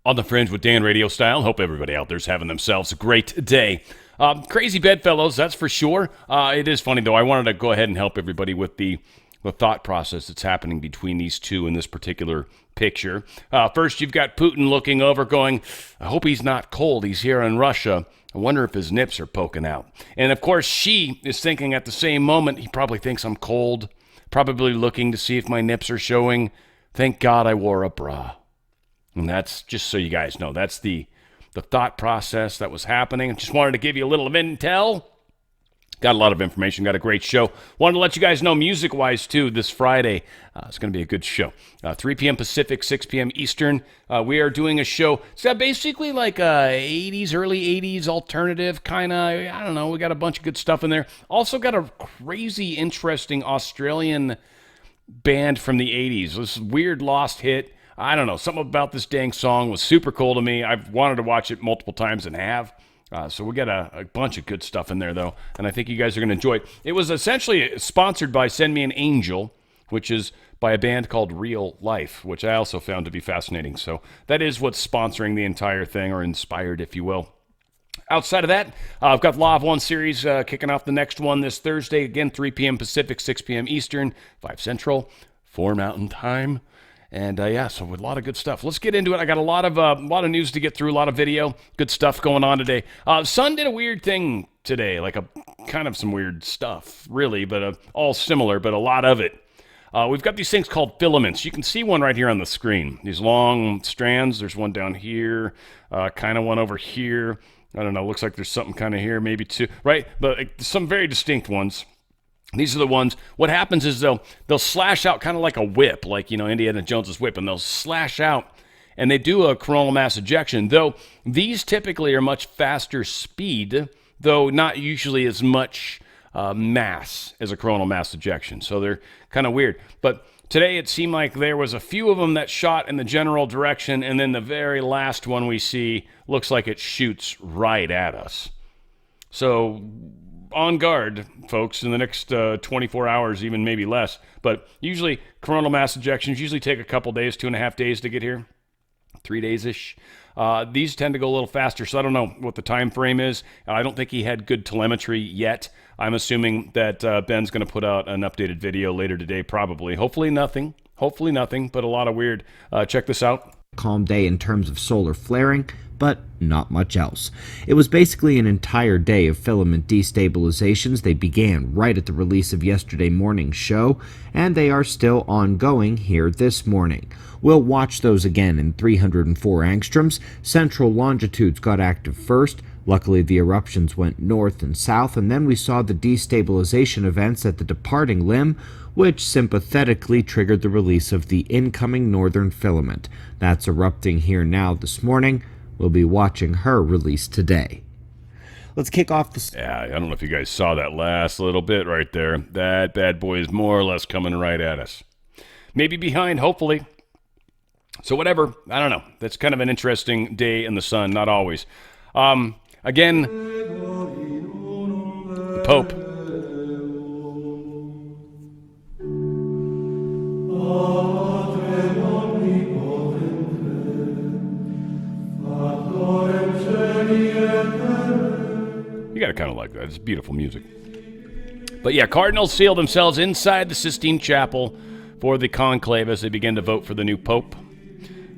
On the Fringe with Dan Radio Style. Hope everybody out there's having themselves a great day. Crazy bedfellows, that's for sure. It is funny, though. I wanted to go ahead and help everybody with the thought process that's happening between these two in this particular picture. First, you've got Putin looking over going, I hope he's not cold. He's here in Russia. I wonder if his nips are poking out. And, of course, she is thinking at the same moment, he probably thinks I'm cold, probably looking to see if my nips are showing. Thank God I wore a bra. And that's just so you guys know, that's the thought process that was happening. I just wanted to give you a little intel. Got a lot of information, got a great show. Wanted to let you guys know music-wise, too, this Friday. It's going to be a good show. 3 p.m. Pacific, 6 p.m. Eastern. We are doing a show. It's got basically like a 80s, early 80s alternative kind of, I don't know, we got a bunch of good stuff in there. Also got a crazy, interesting Australian band from the 80s. This weird lost hit. I don't know. Something about this dang song was super cool to me. I've wanted to watch it multiple times and have. So we got a bunch of good stuff in there, though, and I think you guys are going to enjoy it. It was essentially sponsored by Send Me an Angel, which is by a band called Real Life, which I also found to be fascinating. So that is what's sponsoring the entire thing, or inspired, if you will. Outside of that, I've got Law of One series kicking off the next one this Thursday. Again, 3 p.m. Pacific, 6 p.m. Eastern, 5 Central, 4 Mountain Time. And so with a lot of good stuff. Let's get into it. I got a lot of news to get through, a lot of video, good stuff going on today. Sun did a weird thing today, like a kind of some weird stuff, really, but all similar, but a lot of it. We've got these things called filaments. You can see one right here on the screen. These long strands. There's one down here, kind of one over here. I don't know. Looks like there's something kind of here, maybe two, right? But some very distinct ones. These are the ones, what happens is they'll slash out kind of like a whip, like, Indiana Jones's whip, and they'll slash out, and they do a coronal mass ejection, though these typically are much faster speed, though not usually as much mass as a coronal mass ejection, so they're kind of weird. But today it seemed like there was a few of them that shot in the general direction, and then the very last one we see looks like it shoots right at us. So on guard, folks, in the next 24 hours, even maybe less. But usually, coronal mass ejections usually take a couple days, 2.5 days to get here, 3 days-ish. These tend to go a little faster, so I don't know what the time frame is. I don't think he had good telemetry yet. I'm assuming that Ben's going to put out an updated video later today, probably. Hopefully nothing, but a lot of weird. Check this out. Calm day in terms of solar flaring, but not much else. It was basically an entire day of filament destabilizations. They began right at the release of yesterday morning's show, and they are still ongoing here this morning. We'll watch those again in 304 angstroms. Central longitudes got active first. Luckily, the eruptions went north and south, and then we saw the destabilization events at the departing limb, which sympathetically triggered the release of the incoming northern filament. That's erupting here now this morning. We'll be watching her release today. Let's kick off the... Yeah, I don't know if you guys saw that last little bit right there. That bad boy is more or less coming right at us. Maybe behind, hopefully. So whatever, I don't know. That's kind of an interesting day in the sun, not always. Again, the Pope. You gotta kind of like that. It's beautiful music. But yeah, cardinals seal themselves inside the Sistine Chapel for the conclave as they begin to vote for the new pope.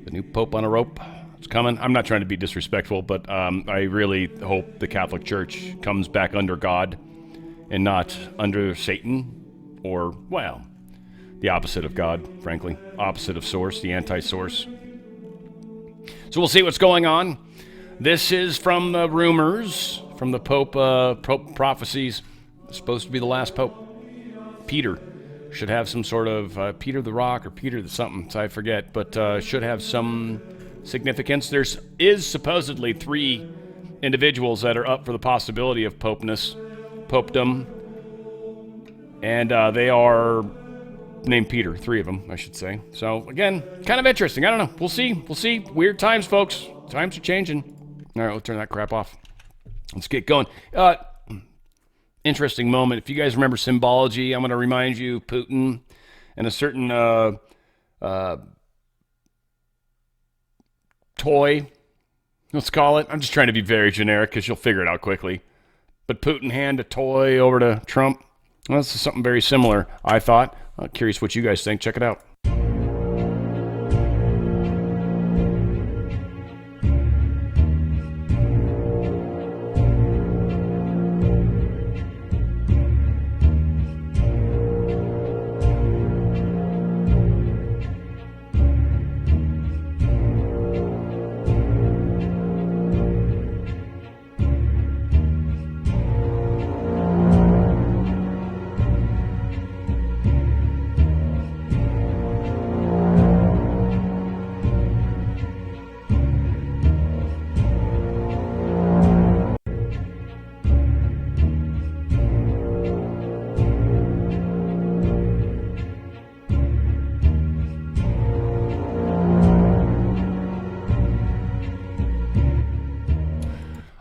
The new pope on a rope. It's coming. I'm not trying to be disrespectful, but I really hope the Catholic Church comes back under God and not under Satan or, well, the opposite of God, frankly. Opposite of source, the anti-source. So we'll see what's going on. This is from the rumors, from the Pope prophecies. It's supposed to be the last Pope. Peter should have some sort of, Peter the Rock or Peter the something, I forget, but should have some significance. There is supposedly 3 individuals that are up for the possibility of popedom, and they are named Peter, 3 of them, I should say. So, again, kind of interesting. I don't know. We'll see. Weird times, folks. Times are changing. All right, we'll turn that crap off. Let's get going. Interesting moment. If you guys remember symbology, I'm going to remind you Putin and a certain toy, let's call it. I'm just trying to be very generic because you'll figure it out quickly. But Putin hand a toy over to Trump. Well, this is something very similar, I thought. Curious what you guys think. Check it out.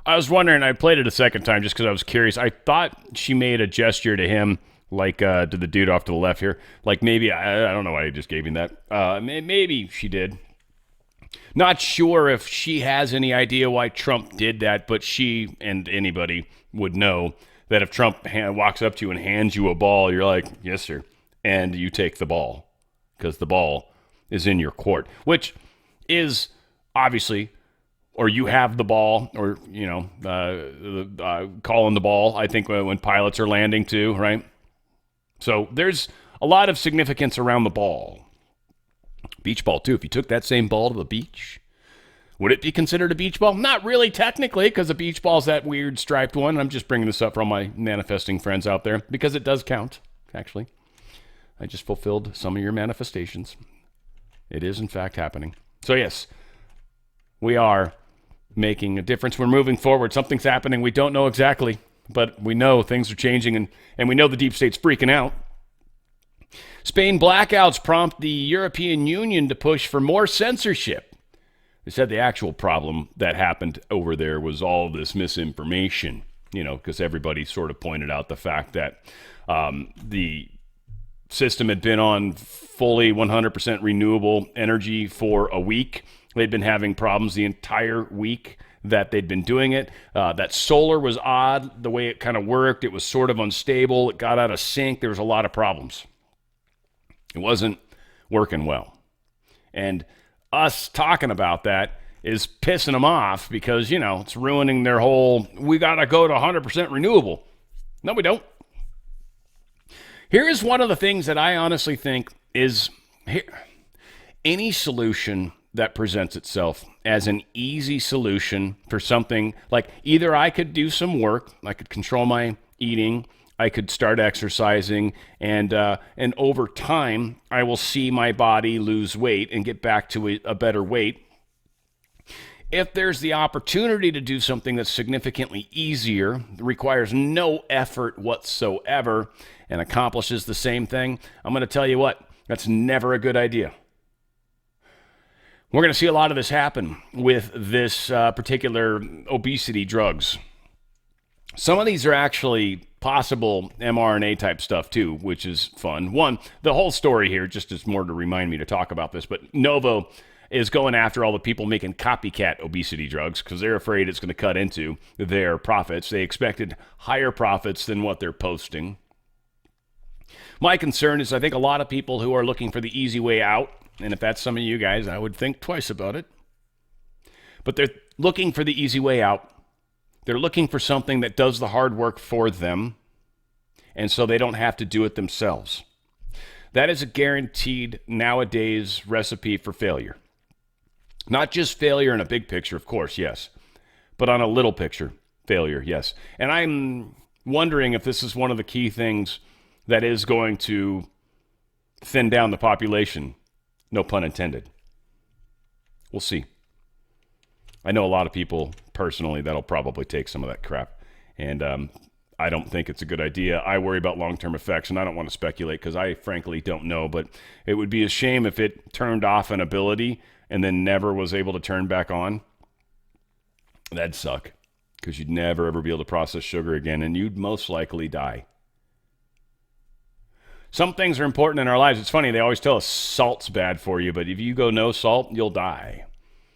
I was wondering, I played it a second time just because I was curious. I thought she made a gesture to him, like to the dude off to the left here. Like maybe, I don't know why I just gave him that. Maybe she did. Not sure if she has any idea why Trump did that, but she and anybody would know that if Trump walks up to you and hands you a ball, you're like, yes, sir. And you take the ball because the ball is in your court, which is obviously... or you have the ball, or, you know, calling the ball, I think, when pilots are landing too, right? So there's a lot of significance around the ball. Beach ball, too. If you took that same ball to the beach, would it be considered a beach ball? Not really, technically, because a beach ball is that weird striped one. I'm just bringing this up for all my manifesting friends out there, because it does count, actually. I just fulfilled some of your manifestations. It is, in fact, happening. So, yes, we are making a difference. We're moving forward. Something's happening. We don't know exactly, but we know things are changing, and we know the deep state's freaking out. Spain blackouts prompt the European Union to push for more censorship. They said the actual problem that happened over there was all this misinformation, you know, because everybody sort of pointed out the fact that the system had been on fully 100% renewable energy for a week. They'd been having problems the entire week that they'd been doing it. That solar was odd, the way it kind of worked. It was sort of unstable. It got out of sync. There was a lot of problems. It wasn't working well. And us talking about that is pissing them off because, you know, it's ruining their whole, we got to go to 100% renewable. No, we don't. Here is one of the things that I honestly think is any solution that presents itself as an easy solution for something like either I could do some work, I could control my eating, I could start exercising, and over time I will see my body lose weight and get back to a better weight. If there's the opportunity to do something that's significantly easier, requires no effort whatsoever, and accomplishes the same thing, I'm going to tell you what, that's never a good idea. We're going to see a lot of this happen with this particular obesity drugs. Some of these are actually possible mRNA type stuff too, which is fun. One, the whole story here, just is more to remind me to talk about this, but Novo is going after all the people making copycat obesity drugs because they're afraid it's going to cut into their profits. They expected higher profits than what they're posting. My concern is I think a lot of people who are looking for the easy way out, and if that's some of you guys, I would think twice about it. But they're looking for the easy way out. They're looking for something that does the hard work for them, and so they don't have to do it themselves. That is a guaranteed nowadays recipe for failure. Not just failure in a big picture, of course, yes, but on a little picture, failure, yes. And I'm wondering if this is one of the key things that is going to thin down the population. No pun intended. We'll see. I know a lot of people personally that'll probably take some of that crap. And I don't think it's a good idea. I worry about long-term effects, and I don't want to speculate because I frankly don't know. But it would be a shame if it turned off an ability and then never was able to turn back on. That'd suck because you'd never, ever be able to process sugar again, and you'd most likely die. Some things are important in our lives. It's funny, they always tell us salt's bad for you, but if you go no salt, you'll die.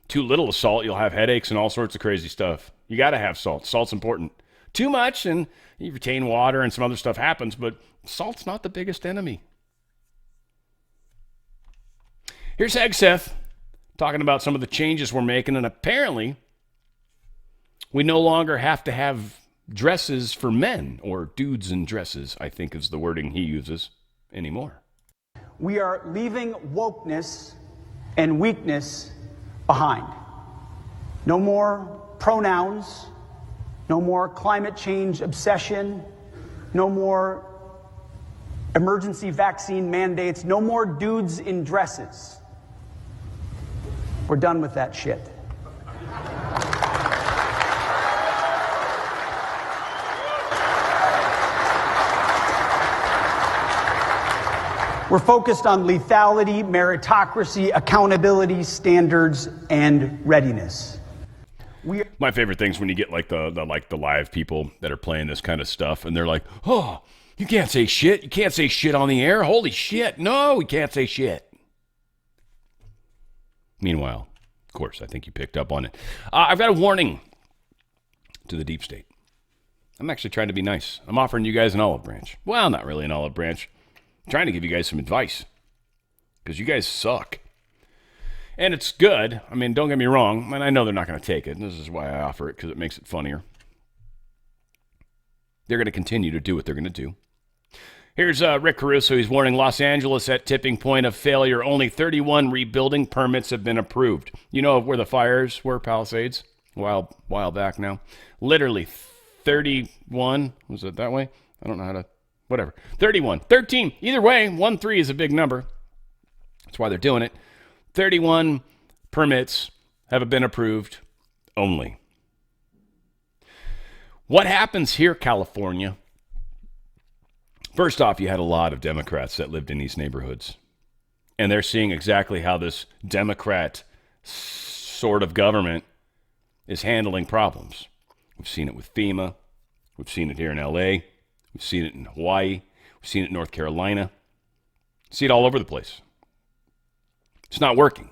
Too little of salt, you'll have headaches and all sorts of crazy stuff. You got to have salt. Salt's important. Too much, and you retain water and some other stuff happens, but salt's not the biggest enemy. Here's Hegseth talking about some of the changes we're making, and apparently we no longer have to have dresses for men, or dudes in dresses, I think is the wording he uses, anymore. We are leaving wokeness and weakness behind. No more pronouns, no more climate change obsession, no more emergency vaccine mandates, no more dudes in dresses. We're done with that shit. We're focused on lethality, meritocracy, accountability, standards, and readiness. My favorite things when you get like the live people that are playing this kind of stuff, and they're like, "Oh, you can't say shit. You can't say shit on the air. Holy shit! No, we can't say shit." Meanwhile, of course, I think you picked up on it. I've got a warning to the deep state. I'm actually trying to be nice. I'm offering you guys an olive branch. Well, not really an olive branch. I'm trying to give you guys some advice because you guys suck. And it's good. I mean, don't get me wrong. And I know they're not going to take it. And this is why I offer it, because it makes it funnier. They're going to continue to do what they're going to do. Here's Rick Caruso. He's warning Los Angeles at tipping point of failure. Only 31 rebuilding permits have been approved. You know where the fires were, Palisades? A while back now. Literally 31. Was it that way? I don't know how to... Whatever. 31. 13. Either way, 1-3 is a big number. That's why they're doing it. 31 permits have been approved only. What happens here, California? First off, you had a lot of Democrats that lived in these neighborhoods. And they're seeing exactly how this Democrat sort of government is handling problems. We've seen it with FEMA. We've seen it here in LA. We've seen it in Hawaii. We've seen it in North Carolina. See it all over the place. It's not working.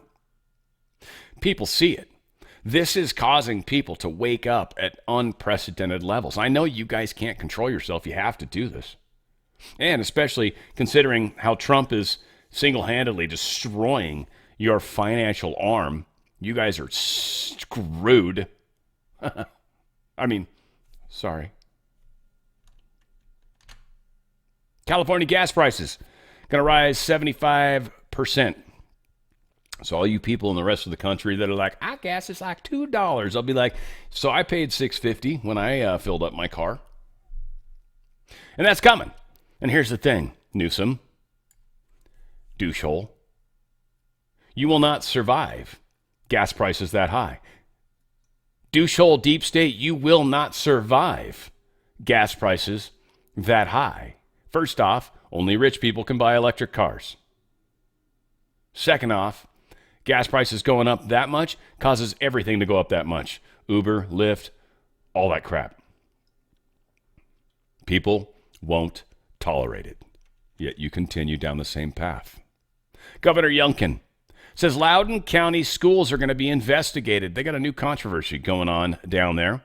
People see it. This is causing people to wake up at unprecedented levels. I know you guys can't control yourself. You have to do this. And especially considering how Trump is single-handedly destroying your financial arm. You guys are screwed. I mean, sorry. California gas prices going to rise 75%. So all you people in the rest of the country that are like, I gas is like $2. I'll be like, so I paid $6.50 when I filled up my car. And that's coming. And here's the thing, Newsom, douchehole, you will not survive gas prices that high. Douchehole deep state, you will not survive gas prices that high. First off, only rich people can buy electric cars. Second off, gas prices going up that much causes everything to go up that much. Uber, Lyft, all that crap. People won't tolerate it, yet you continue down the same path. Governor Youngkin says Loudoun County schools are going to be investigated. They got a new controversy going on down there.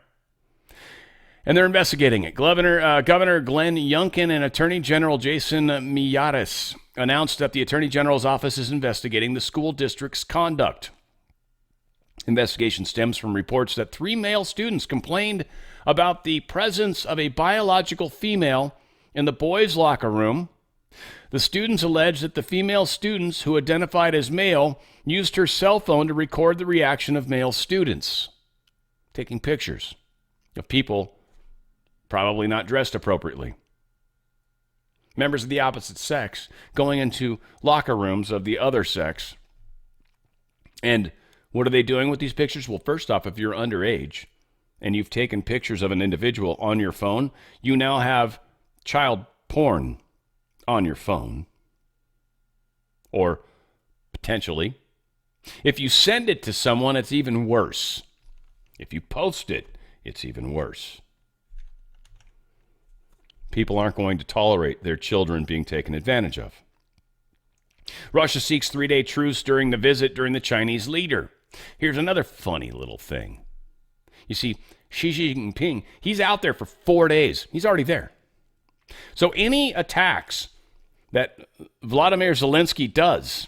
And they're investigating it. Governor Glenn Youngkin and Attorney General Jason Miyares announced that the Attorney General's office is investigating the school district's conduct. Investigation stems from reports that 3 male students complained about the presence of a biological female in the boys' locker room. The students alleged that the female students, who identified as male, used her cell phone to record the reaction of male students, taking pictures of people probably not dressed appropriately. Members of the opposite sex going into locker rooms of the other sex. And what are they doing with these pictures? Well, first off, if you're underage and you've taken pictures of an individual on your phone, you now have child porn on your phone. Or potentially, if you send it to someone, it's even worse. If you post it, it's even worse. People aren't going to tolerate their children being taken advantage of. Russia seeks 3-day truce during the visit during the Chinese leader. Here's another funny little thing. You see, Xi Jinping, he's out there for 4 days. He's already there. So any attacks that Vladimir Zelensky does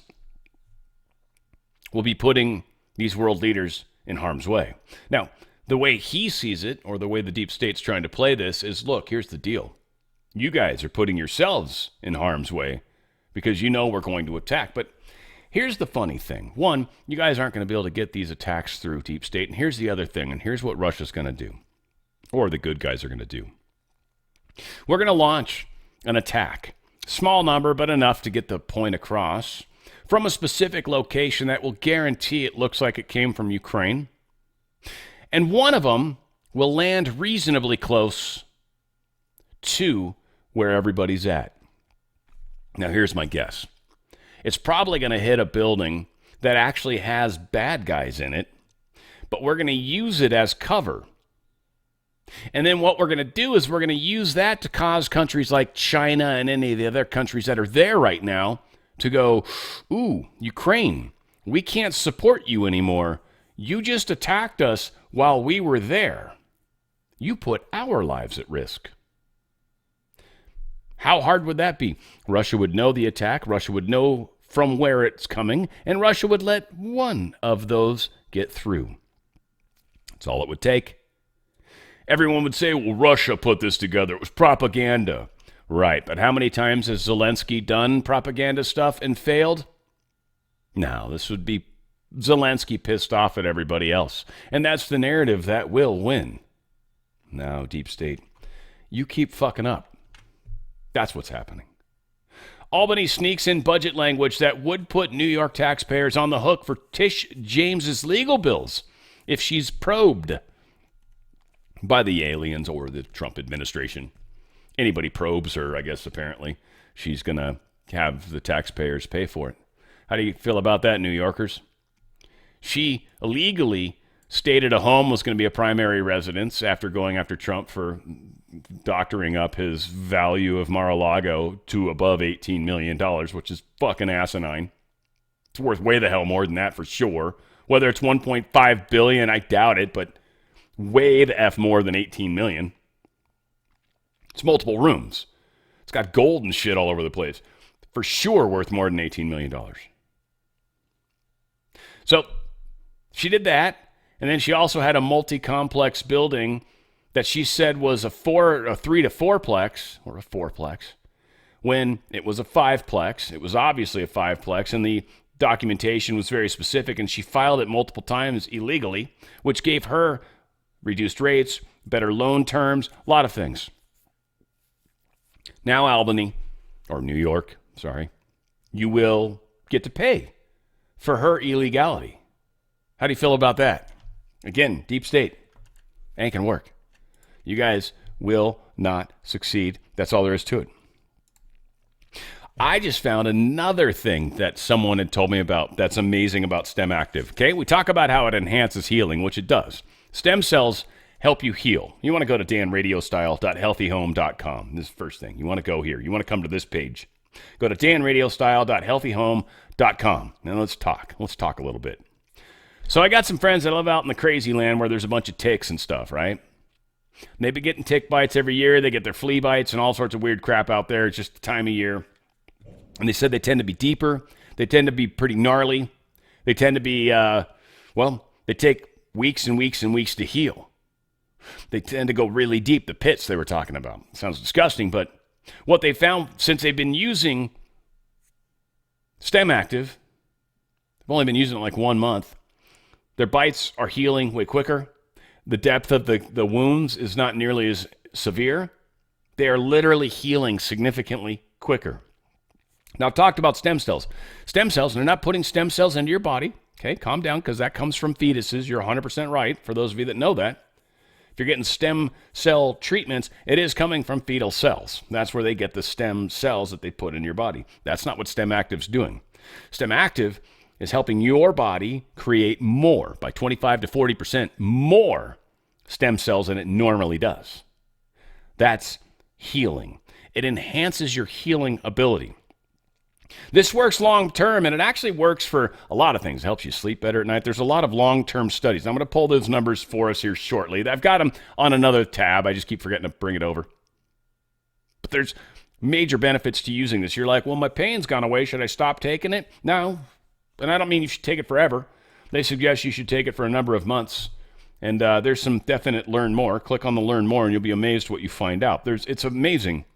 will be putting these world leaders in harm's way. Now, the way he sees it, or the way the deep state's trying to play this, is, look, here's the deal. You guys are putting yourselves in harm's way because you know we're going to attack. But here's the funny thing. One, you guys aren't going to be able to get these attacks through deep state. And here's the other thing, and here's what Russia's going to do, or the good guys are going to do. We're going to launch an attack. Small number, but enough to get the point across, from a specific location that will guarantee it looks like it came from Ukraine. And one of them will land reasonably close to where everybody's at. Now, here's my guess. It's probably going to hit a building that actually has bad guys in it, but we're going to use it as cover. And then what we're going to do is we're going to use that to cause countries like China and any of the other countries that are there right now to go, ooh, Ukraine, we can't support you anymore. You just attacked us while we were there. You put our lives at risk. How hard would that be? Russia would know the attack. Russia would know from where it's coming, and Russia would let one of those get through. That's all it would take. Everyone would say, well, Russia put this together. It was propaganda. Right, but how many times has Zelensky done propaganda stuff and failed? No, this would be Zelensky pissed off at everybody else. And that's the narrative that will win. Now, deep state, you keep fucking up. That's what's happening. Albany sneaks in budget language that would put New York taxpayers on the hook for Tish James's legal bills if she's probed by the aliens or the Trump administration. Anybody probes her, I guess, apparently, she's going to have the taxpayers pay for it. How do you feel about that, New Yorkers? She illegally stated a home was going to be a primary residence after going after Trump for doctoring up his value of Mar-a-Lago to above $18 million, which is fucking asinine. It's worth way the hell more than that for sure. Whether it's $1.5 billion, I doubt it, but way the F more than $18 million. It's multiple rooms. It's got gold and shit all over the place. For sure worth more than $18 million. So she did that, and then she also had a multi-complex building that she said was a 3 to 4-plex, or a 4-plex, when it was a 5-plex. It was obviously a 5-plex, and the documentation was very specific, and she filed it multiple times illegally, which gave her reduced rates, better loan terms, a lot of things. Now Albany, or New York, sorry, you will get to pay for her illegality. How do you feel about that? Again, deep state, ain't gonna work. You guys will not succeed. That's all there is to it. I just found another thing that someone had told me about that's amazing about STEM Active. Okay, we talk about how it enhances healing, which it does. Stem cells help you heal. You want to go to danradiostyle.healthyhome.com. This is the first thing. You want to go here. You want to come to this page. Go to danradiostyle.healthyhome.com. Now let's talk. Let's talk a little bit. So I got some friends that live out in the crazy land where there's a bunch of ticks and stuff, right? And they've been getting tick bites every year. They get their flea bites and all sorts of weird crap out there. It's just the time of year. And they said they tend to be deeper. They tend to be pretty gnarly. They tend to be, they take weeks and weeks and weeks to heal. They tend to go really deep, the pits they were talking about. Sounds disgusting, but what they found since they've been using STEM Active, they've only been using it like 1 month, their bites are healing way quicker. The depth of the wounds is not nearly as severe. They are literally healing significantly quicker. Now, I've talked about stem cells. Stem cells, they're not putting stem cells into your body. Okay, calm down, because that comes from fetuses. You're 100% right, for those of you that know that. If you're getting stem cell treatments, it is coming from fetal cells. That's where they get the stem cells that they put in your body. That's not what STEM Active's doing. STEM Active is helping your body create more, by 25 to 40% more stem cells than it normally does. That's healing. It enhances your healing ability. This works long term, and it actually works for a lot of things. It helps you sleep better at night. There's a lot of long-term studies. I'm going to pull those numbers for us here shortly. I've got them on another tab. I just keep forgetting to bring it over. But there's major benefits to using this. You're like, well, my pain's gone away. Should I stop taking it? No. And I don't mean you should take it forever. They suggest you should take it for a number of months. And there's some definite learn more. Click on the learn more, and you'll be amazed what you find out. It's amazing,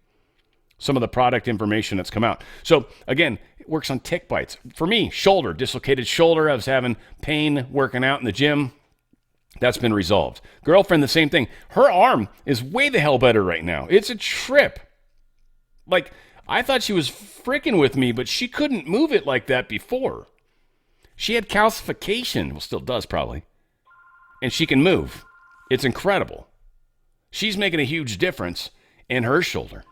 some of the product information that's come out. So, again, it works on tick bites. For me, shoulder, dislocated shoulder. I was having pain working out in the gym. That's been resolved. Girlfriend, the same thing. Her arm is way the hell better right now. It's a trip. Like, I thought she was freaking with me, but she couldn't move it like that before. She had calcification. Well, still does probably. And she can move. It's incredible. She's making a huge difference in her shoulder.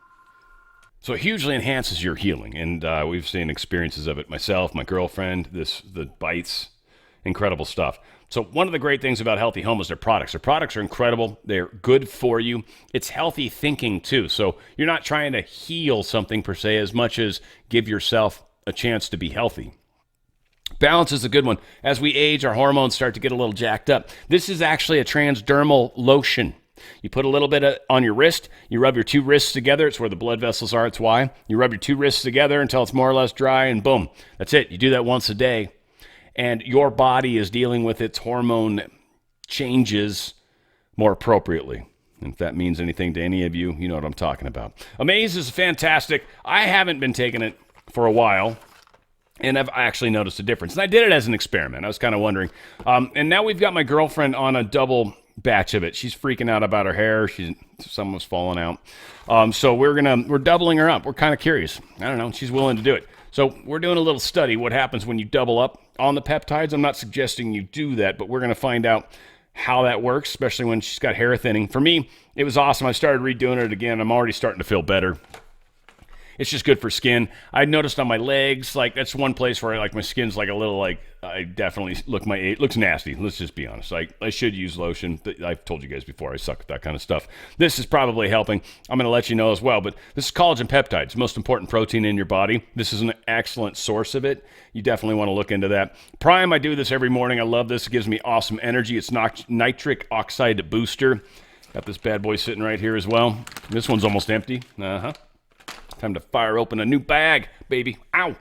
So it hugely enhances your healing. And we've seen experiences of it myself, my girlfriend, the bites, incredible stuff. So one of the great things about Healthy Home is their products. Their products are incredible. They're good for you. It's healthy thinking too. So you're not trying to heal something per se as much as give yourself a chance to be healthy. Balance is a good one. As we age, our hormones start to get a little jacked up. This is actually a transdermal lotion. You put a little bit on your wrist. You rub your two wrists together. It's where the blood vessels are. It's why. You rub your two wrists together until it's more or less dry, and boom. That's it. You do that once a day. And your body is dealing with its hormone changes more appropriately. And if that means anything to any of you, you know what I'm talking about. Amaze is fantastic. I haven't been taking it for a while. And I've actually noticed a difference. And I did it as an experiment. I was kind of wondering. And now we've got my girlfriend on a double batch of it. She's freaking out about her hair. Some was falling out. So we're doubling her up. We're kind of curious. I don't know. She's willing to do it. So we're doing a little study. What happens when you double up on the peptides? I'm not suggesting you do that, but we're going to find out how that works, especially when she's got hair thinning. For me, it was awesome. I started redoing it again. I'm already starting to feel better. It's just good for skin. I noticed on my legs, like that's one place where my skin's like a little I definitely it looks nasty. Let's just be honest. I should use lotion. I've told you guys before, I suck at that kind of stuff. This is probably helping. I'm going to let you know as well, but this is collagen peptides, most important protein in your body. This is an excellent source of it. You definitely want to look into that. Prime, I do this every morning. I love this. It gives me awesome energy. It's nitric oxide booster. Got this bad boy sitting right here as well. This one's almost empty. Time to fire open a new bag, baby. Ow.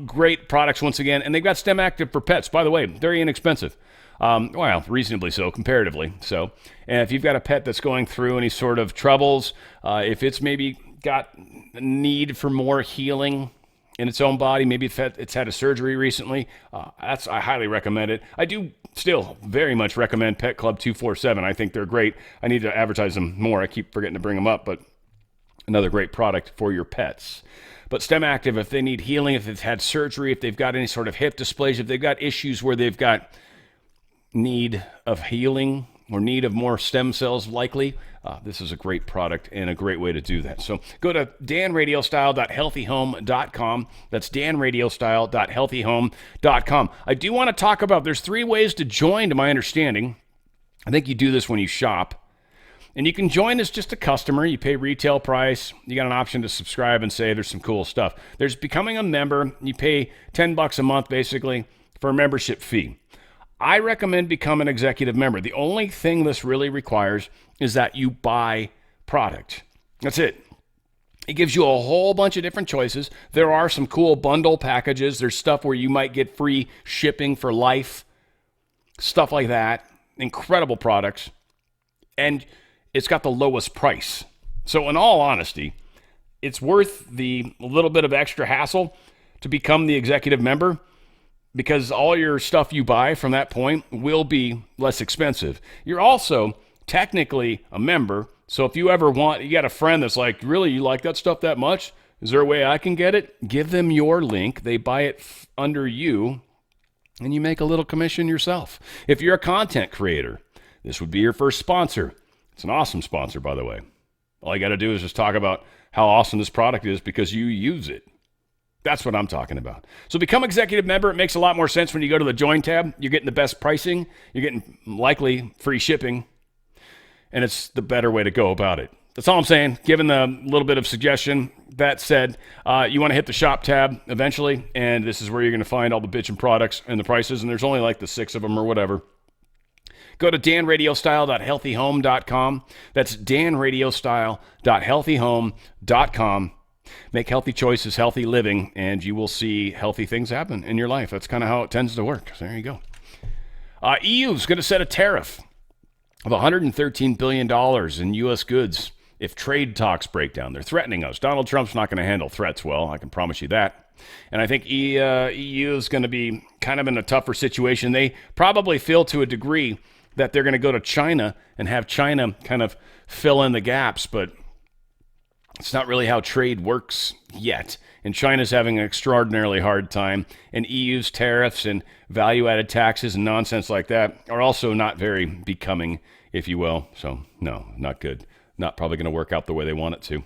Great products once again. And they've got STEM Active for pets. By the way, very inexpensive. Well, reasonably so, comparatively so. And if you've got a pet that's going through any sort of troubles, if it's maybe got a need for more healing in its own body, maybe it's had a surgery recently, I highly recommend it. I do still very much recommend Pet Club 247. I think they're great. I need to advertise them more. I keep forgetting to bring them up, but another great product for your pets. But STEM Active, if they need healing, if they've had surgery, if they've got any sort of hip dysplasia, if they've got issues where they've got need of healing or need of more stem cells likely, this is a great product and a great way to do that. So go to danradiostyle.healthyhome.com. That's danradiostyle.healthyhome.com. I do want to talk about, there's 3 ways to join, to my understanding. I think you do this when you shop. And you can join as just a customer. You pay retail price. You got an option to subscribe and say there's some cool stuff. There's becoming a member. You pay $10 a month, basically, for a membership fee. I recommend become an executive member. The only thing this really requires is that you buy product. That's it. It gives you a whole bunch of different choices. There are some cool bundle packages. There's stuff where you might get free shipping for life, stuff like that. Incredible products. And it's got the lowest price. So in all honesty, it's worth the little bit of extra hassle to become the executive member, because all your stuff you buy from that point will be less expensive. You're also technically a member. So if you ever you got a friend that's like, really, you like that stuff that much? Is there a way I can get it? Give them your link. They buy it under you, and you make a little commission yourself. If you're a content creator, this would be your first sponsor. It's an awesome sponsor, by the way. All you got to do is just talk about how awesome this product is because you use it. That's what I'm talking about. So become executive member. It makes a lot more sense when you go to the Join tab. You're getting the best pricing. You're getting likely free shipping. And it's the better way to go about it. that's all I'm saying, given the little bit of suggestion. That said, you want to hit the shop tab eventually, and this is where you're going to find all the bitchin' products and the prices, and there's only like the 6 of them or whatever. Go to danradiostyle.healthyhome.com. That's danradiostyle.healthyhome.com. Make healthy choices, healthy living, and you will see healthy things happen in your life. That's kind of how it tends to work. So there you go. EU's going to set a tariff of $113 billion in U.S. goods if trade talks break down. They're threatening us. Donald Trump's not going to handle threats well, I can promise you that. And I think EU is going to be kind of in a tougher situation. They probably feel to a degree that they're going to go to China and have China kind of fill in the gaps, but it's not really how trade works yet. And China's having an extraordinarily hard time. And EU's tariffs and value-added taxes and nonsense like that are also not very becoming, if you will. So, no, not good. Not probably going to work out the way they want it to.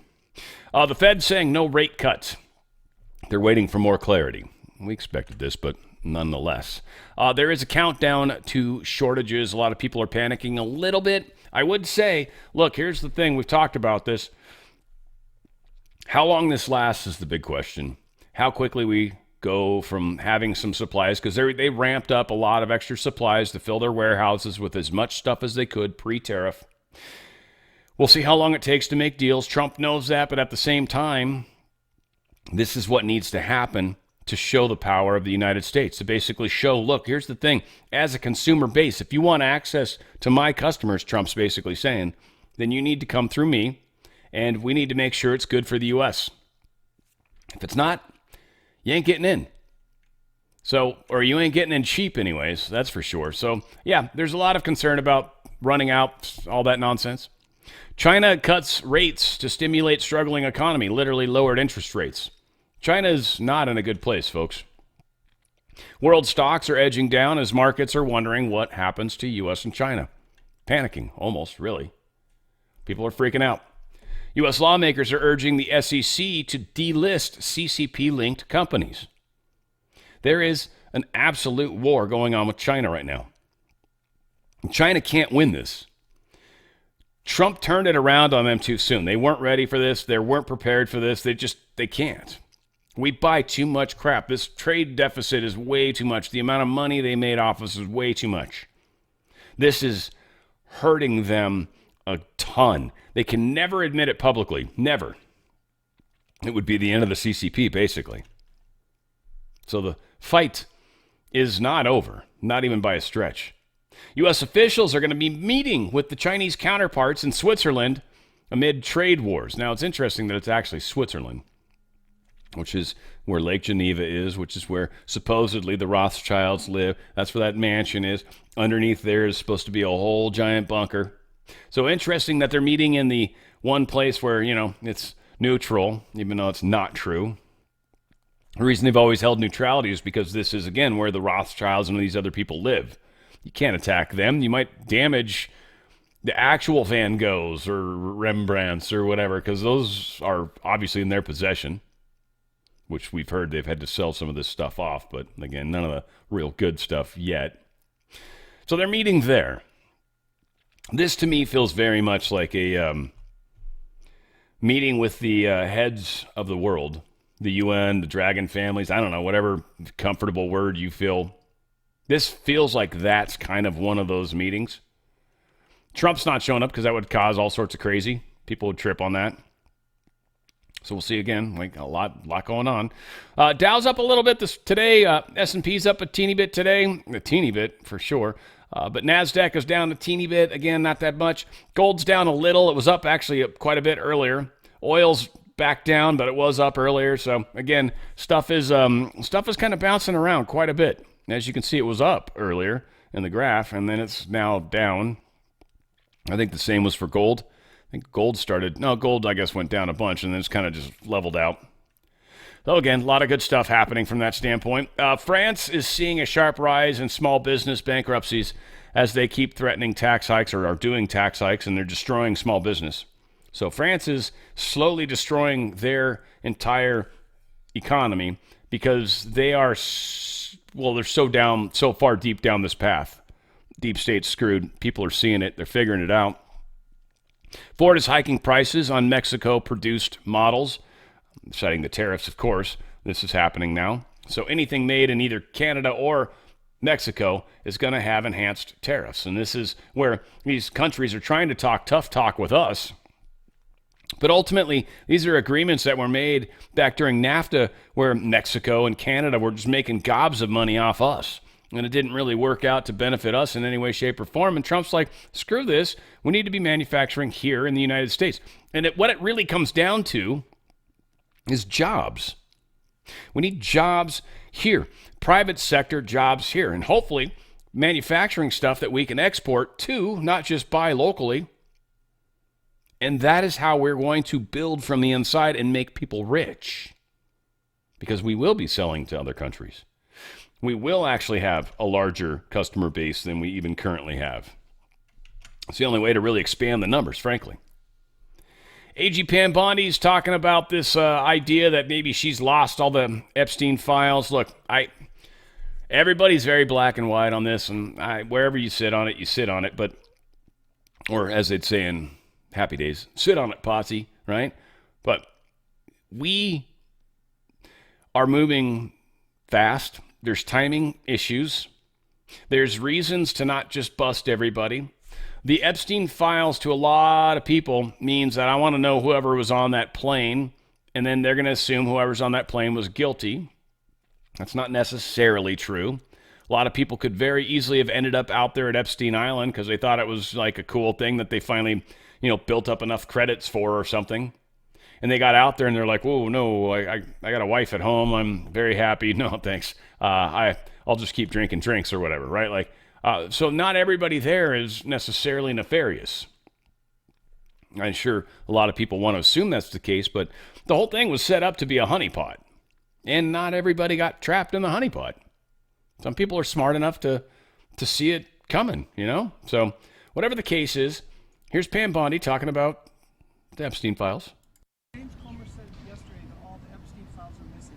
The Fed's saying no rate cuts. They're waiting for more clarity. We expected this, but nonetheless. There is a countdown to shortages. A lot of people are panicking a little bit. I would say, look, here's the thing. We've talked about this. How long this lasts is the big question. How quickly we go from having some supplies, because they ramped up a lot of extra supplies to fill their warehouses with as much stuff as they could pre-tariff. We'll see how long it takes to make deals. Trump knows that, but at the same time, this is what needs to happen to show the power of the United States, to basically show, look, here's the thing. As a consumer base, if you want access to my customers, Trump's basically saying, then you need to come through me, and we need to make sure it's good for the U.S. If it's not, you ain't getting in. So, or you ain't getting in cheap anyways, that's for sure. So, yeah, there's a lot of concern about running out, all that nonsense. China cuts rates to stimulate struggling economy, literally lowered interest rates. China's not in a good place, folks. World stocks are edging down as markets are wondering what happens to U.S. and China. Panicking, almost, really. People are freaking out. U.S. lawmakers are urging the SEC to delist CCP-linked companies. There is an absolute war going on with China right now. China can't win this. Trump turned it around on them too soon. They weren't ready for this. They weren't prepared for this. They can't. We buy too much crap. This trade deficit is way too much. The amount of money they made off us is way too much. This is hurting them a ton. They can never admit it publicly. Never. It would be the end of the CCP, basically. So the fight is not over, not even by a stretch. U.S. officials are going to be meeting with the Chinese counterparts in Switzerland amid trade wars. Now, it's interesting that it's actually Switzerland, which is where Lake Geneva is, which is where supposedly the Rothschilds live. That's where that mansion is. Underneath there is supposed to be a whole giant bunker. So interesting that they're meeting in the one place where, it's neutral, even though it's not true. The reason they've always held neutrality is because this is, again, where the Rothschilds and these other people live. You can't attack them. You might damage the actual Van Goghs or Rembrandts or whatever, because those are obviously in their possession, which we've heard they've had to sell some of this stuff off. But again, none of the real good stuff yet. So they're meeting there. This to me feels very much like a meeting with the heads of the world, the UN, the dragon families, I don't know, whatever comfortable word you feel. This feels like that's kind of one of those meetings. Trump's not showing up because that would cause all sorts of crazy. People would trip on that. So we'll see again, like a lot going on. Dow's up a little bit today. S&P's up a teeny bit today. A teeny bit for sure. But NASDAQ is down a teeny bit. Again, not that much. Gold's down a little. It was up actually quite a bit earlier. Oil's back down, but it was up earlier. So again, stuff is kind of bouncing around quite a bit. As you can see, it was up earlier in the graph, and then it's now down. I think the same was for gold. I think gold, I guess, went down a bunch, and then it's kind of just leveled out. So again, a lot of good stuff happening from that standpoint. France is seeing a sharp rise in small business bankruptcies as they keep threatening tax hikes or are doing tax hikes, and they're destroying small business. So France is slowly destroying their entire economy because they are, they're so far deep down this path. Deep state's screwed. People are seeing it. They're figuring it out. Ford is hiking prices on Mexico-produced models, citing the tariffs, of course. This is happening now. So anything made in either Canada or Mexico is going to have enhanced tariffs. And this is where these countries are trying to talk tough talk with us. But ultimately, these are agreements that were made back during NAFTA where Mexico and Canada were just making gobs of money off us. And it didn't really work out to benefit us in any way, shape, or form. And Trump's like, screw this. We need to be manufacturing here in the United States. And what it really comes down to is jobs. We need jobs here, private sector jobs here, and hopefully manufacturing stuff that we can export to, not just buy locally. And that is how we're going to build from the inside and make people rich, because we will be selling to other countries. We will actually have a larger customer base than we even currently have. It's the only way to really expand the numbers, frankly. A.G. Pam Bondi's talking about this idea that maybe she's lost all the Epstein files. Look, everybody's very black and white on this, and wherever you sit on it, you sit on it. But, or as they'd say in Happy Days, sit on it, posse, right? But we are moving fast. There's timing issues. There's reasons to not just bust everybody. The Epstein files to a lot of people means that I want to know whoever was on that plane, and then they're going to assume whoever's on that plane was guilty. That's not necessarily true. A lot of people could very easily have ended up out there at Epstein Island because they thought it was like a cool thing that they finally, built up enough credits for or something. And they got out there and they're like, whoa, no, I got a wife at home. I'm very happy. No, thanks. I'll just keep drinking drinks or whatever, right? So not everybody there is necessarily nefarious. I'm sure a lot of people want to assume that's the case, but the whole thing was set up to be a honeypot. And not everybody got trapped in the honeypot. Some people are smart enough to see it coming, So whatever the case is, here's Pam Bondi talking about the Epstein files. James Comer said yesterday that all the Epstein files are missing.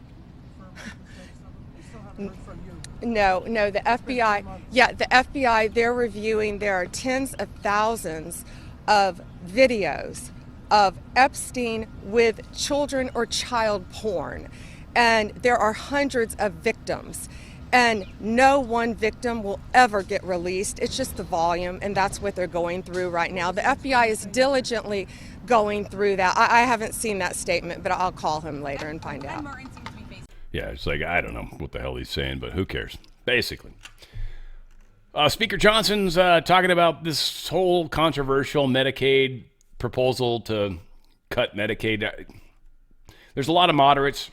They still haven't heard from you. No, the FBI, the FBI, they're reviewing, there are tens of thousands of videos of Epstein with children or child porn. And there are hundreds of victims. And no one victim will ever get released. It's just the volume, and that's what they're going through right now. The FBI is diligently going through that. I haven't seen that statement, but I'll call him later and find out. Yeah, it's like, I don't know what the hell he's saying, but who cares? Basically. Speaker Johnson's talking about this whole controversial Medicaid proposal to cut Medicaid. There's a lot of moderates.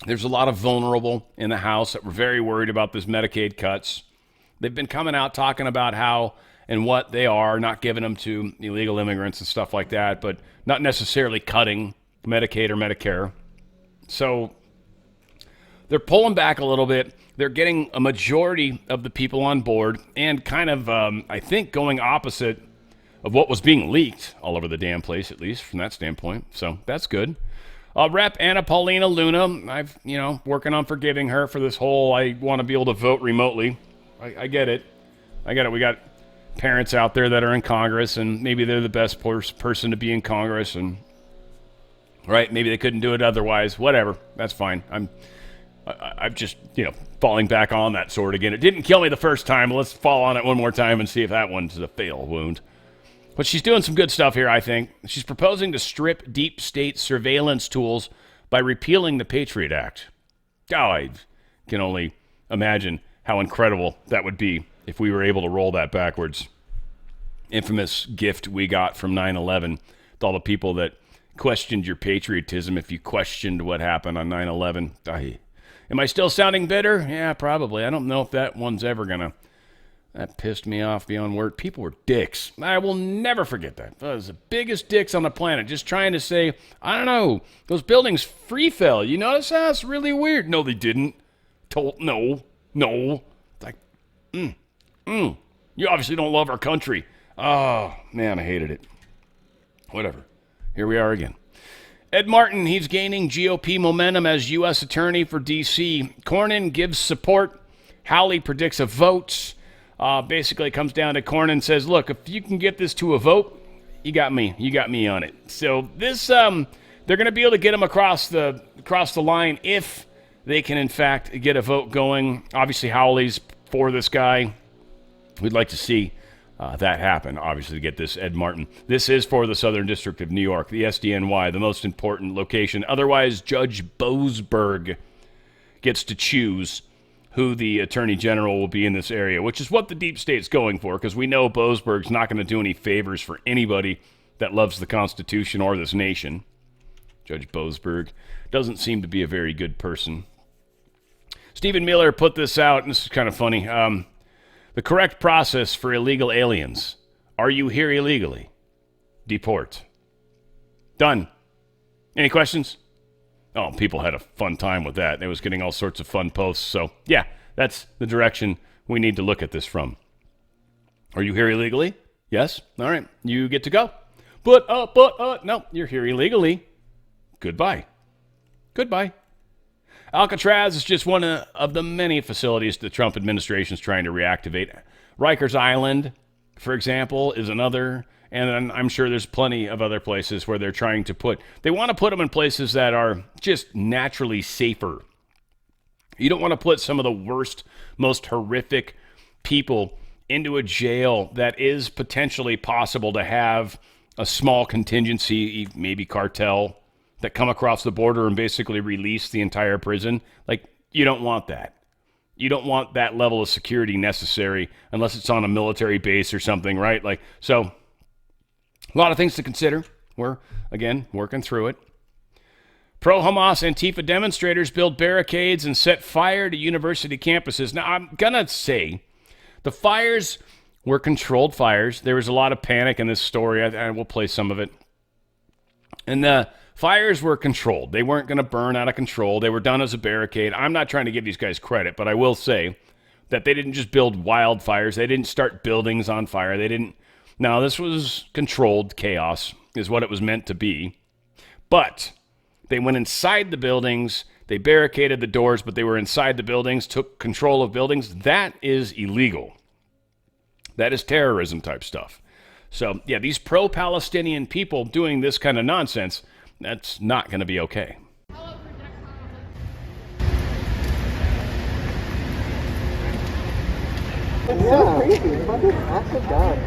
There's a lot of vulnerable in the House that were very worried about this Medicaid cuts. They've been coming out talking about how and what they are, not giving them to illegal immigrants and stuff like that, but not necessarily cutting Medicaid or Medicare. So they're pulling back a little bit. They're getting a majority of the people on board and kind of, I think, going opposite of what was being leaked all over the damn place, at least from that standpoint. So that's good. Rep. Anna Paulina Luna, I've, working on forgiving her for this whole, I want to be able to vote remotely. I get it. We got parents out there that are in Congress, and maybe they're the best person to be in Congress, and right, maybe they couldn't do it otherwise. Whatever, that's fine. I'm just, falling back on that sword again. It didn't kill me the first time. Let's fall on it one more time and see if that one's a fail wound. But she's doing some good stuff here, I think. She's proposing to strip deep state surveillance tools by repealing the Patriot Act. Oh, I can only imagine how incredible that would be if we were able to roll that backwards. Infamous gift we got from 9/11 with all the people that questioned your patriotism if you questioned what happened on 9/11. Am I still sounding bitter? Yeah, probably. I don't know if that one's ever going to... That pissed me off beyond word. People were dicks. I will never forget that. That was the biggest dicks on the planet. Just trying to say, I don't know, those buildings free fell. You notice that? It's really weird. No, they didn't. No. It's like, you obviously don't love our country. Oh, man, I hated it. Whatever. Here we are again. Ed Martin, he's gaining GOP momentum as U.S. Attorney for D.C. Cornyn gives support. Howley predicts a vote. Basically, it comes down to Cornyn says, look, if you can get this to a vote, You got me on it. So this, they're going to be able to get him across the line if they can, in fact, get a vote going. Obviously, Howley's for this guy. We'd like to see that happen, obviously, to get this Ed Martin. This is for the Southern District of New York, the SDNY, the most important location. Otherwise, Judge Boasberg gets to choose who the Attorney General will be in this area, which is what the deep state's going for, because we know Boasberg's not going to do any favors for anybody that loves the Constitution or this nation. Judge Boasberg doesn't seem to be a very good person. Stephen Miller put this out, and this is kind of funny. The correct process for illegal aliens. Are you here illegally? Deport. Done. Any questions? Oh, people had a fun time with that. It was getting all sorts of fun posts. So, yeah, that's the direction we need to look at this from. Are you here illegally? Yes? All right. You get to go. But, no, you're here illegally. Goodbye. Goodbye. Alcatraz is just one of the many facilities the Trump administration is trying to reactivate. Rikers Island, for example, is another, and I'm sure there's plenty of other places where they're trying to they want to put them in places that are just naturally safer. You don't want to put some of the worst, most horrific people into a jail that is potentially possible to have a small contingency, maybe cartel, that come across the border and basically release the entire prison. Like, you don't want that. You don't want that level of security necessary unless it's on a military base or something, right? Like, so a lot of things to consider. We're, again, working through it. Pro-Hamas Antifa demonstrators build barricades and set fire to university campuses. Now, I'm going to say the fires were controlled fires. There was a lot of panic in this story. I will play some of it. And the fires were controlled. They weren't going to burn out of control. They were done as a barricade. I'm not trying to give these guys credit, but I will say that they didn't just build wildfires. They didn't start buildings on fire. No, this was controlled chaos is what it was meant to be. But they went inside the buildings. They barricaded the doors, but they were inside the buildings, took control of buildings. That is illegal. That is terrorism type stuff. So, yeah, these pro-Palestinian people doing this kind of nonsense, that's not going to be okay. Yeah, crazy. Fucking act of God.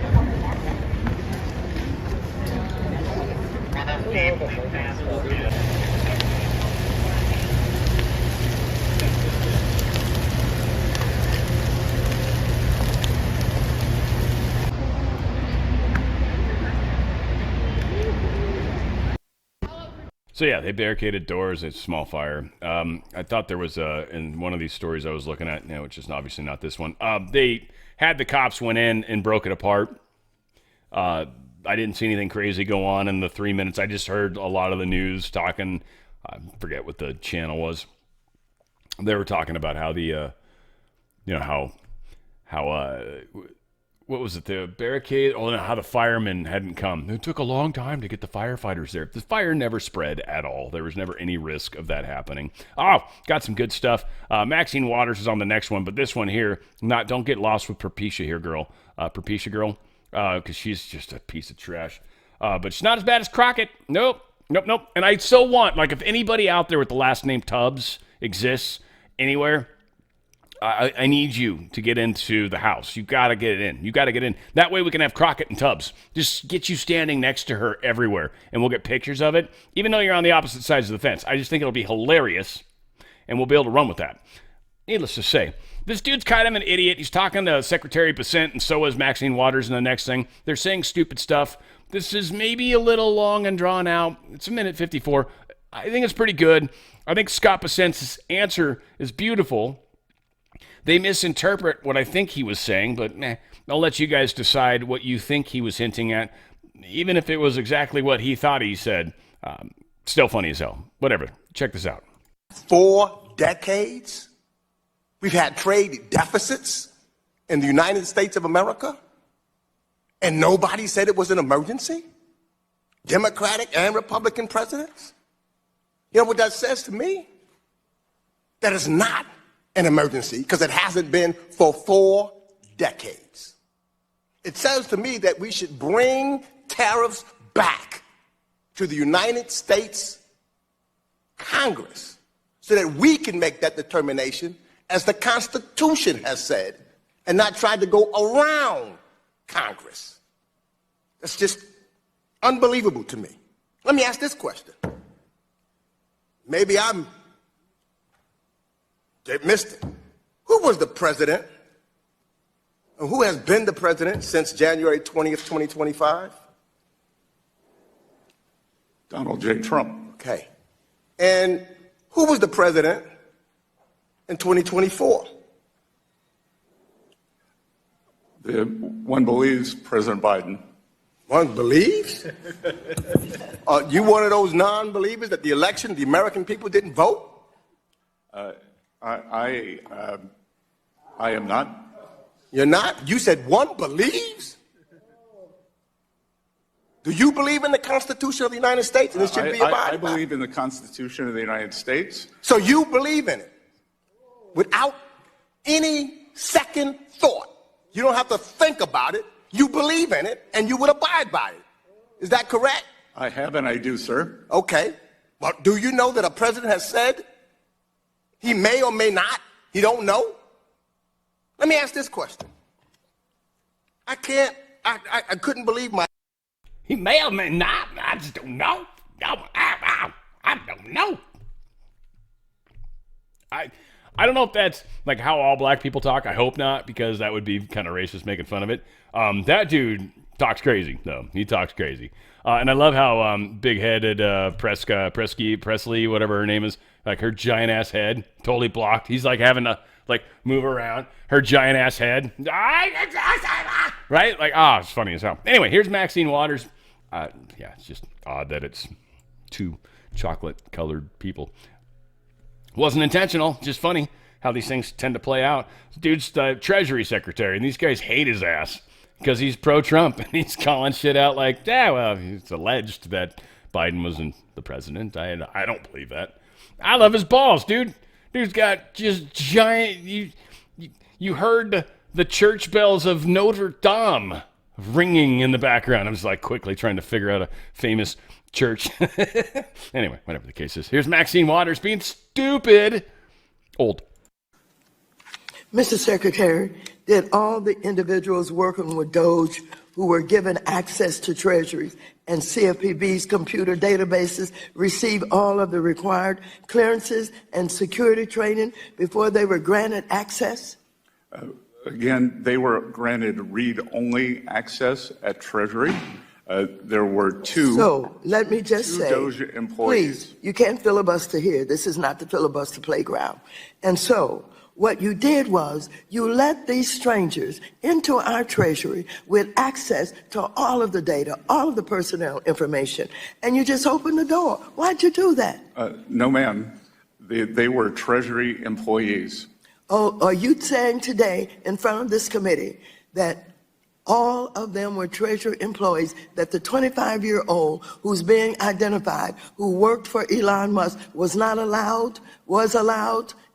So yeah, they barricaded doors. It's a small fire. I thought there was in one of these stories I was looking at, which is obviously not this one. They had the cops went in and broke it apart. I didn't see anything crazy go on in the 3 minutes. I just heard a lot of the news talking. I forget what the channel was. They were talking about how the, what was it? The barricade? Oh, no, how the firemen hadn't come. It took a long time to get the firefighters there. The fire never spread at all. There was never any risk of that happening. Oh, got some good stuff. Maxine Waters is on the next one, but this one here, don't get lost with Propecia here, girl. Propecia girl, because she's just a piece of trash. But she's not as bad as Crockett. Nope. And I so want, like, if anybody out there with the last name Tubbs exists anywhere, I need you to get into the house. You got to get it in. You got to get in. That way we can have Crockett and Tubbs. Just get you standing next to her everywhere, and we'll get pictures of it, even though you're on the opposite sides of the fence. I just think it'll be hilarious, and we'll be able to run with that. Needless to say, this dude's kind of an idiot. He's talking to Secretary Bessent, and so is Maxine Waters in the next thing. They're saying stupid stuff. This is maybe a little long and drawn out. It's a minute 54. I think it's pretty good. I think Scott Bessent's answer is beautiful. They misinterpret what I think he was saying, but I'll let you guys decide what you think he was hinting at. Even if it was exactly what he thought he said, still funny as hell. Whatever. Check this out. 4 decades, we've had trade deficits in the United States of America, and nobody said it was an emergency? Democratic and Republican presidents? You know what that says to me? That is not an emergency, because it hasn't been for 4 decades. It says to me that we should bring tariffs back to the United States Congress so that we can make that determination as the Constitution has said and not try to go around Congress. That's just unbelievable to me. Let me ask this question. Maybe they missed it. Who was the president and who has been the president since January 20th, 2025? Donald J. Trump. Okay. And who was the president in 2024? One believes President Biden. One believes? You one of those non-believers that the election, the American people didn't vote? I am not. You're not? You said one believes? Do you believe in the Constitution of the United States and it should be abided by? I believe in the Constitution of the United States. So you believe in it without any second thought. You don't have to think about it. You believe in it and you would abide by it. Is that correct? I have and I do, sir. Okay. But do you know that a president has said he may or may not? He don't know? Let me ask this question. I couldn't believe my... He may or may not. I just don't know. I don't know. I don't know if that's like how all black people talk. I hope not, because that would be kind of racist making fun of it. That dude talks crazy, though. He talks crazy. And I love how big-headed Presley, whatever her name is, like her giant-ass head, totally blocked. He's like having to like move around her giant-ass head. Right? Like, it's funny as hell. Anyway, here's Maxine Waters. Yeah, it's just odd that it's two chocolate-colored people. Wasn't intentional, just funny how these things tend to play out. Dude's the Treasury Secretary, and these guys hate his ass because he's pro-Trump, and he's calling shit out like, well, it's alleged that Biden wasn't the president. I don't believe that. I love his balls, dude. Dude's got just giant... You heard the church bells of Notre Dame ringing in the background. I'm just like quickly trying to figure out a famous church. Anyway, whatever the case is. Here's Maxine Waters being stupid. Old. Mr. Secretary, did all the individuals working with Doge who were given access to treasuries and CFPB's computer databases receive all of the required clearances and security training before they were granted access? Again, they were granted read-only access at Treasury. There were two. So let me just say, Doge employees. Please, you can't filibuster here. This is not the filibuster playground. And so what you did was you let these strangers into our Treasury with access to all of the data, all of the personnel information, and you just opened the door. Why'd you do that? No, ma'am. They were Treasury employees. Oh, are you saying today in front of this committee that all of them were Treasury employees, that the 25-year-old who's being identified, who worked for Elon Musk, was allowed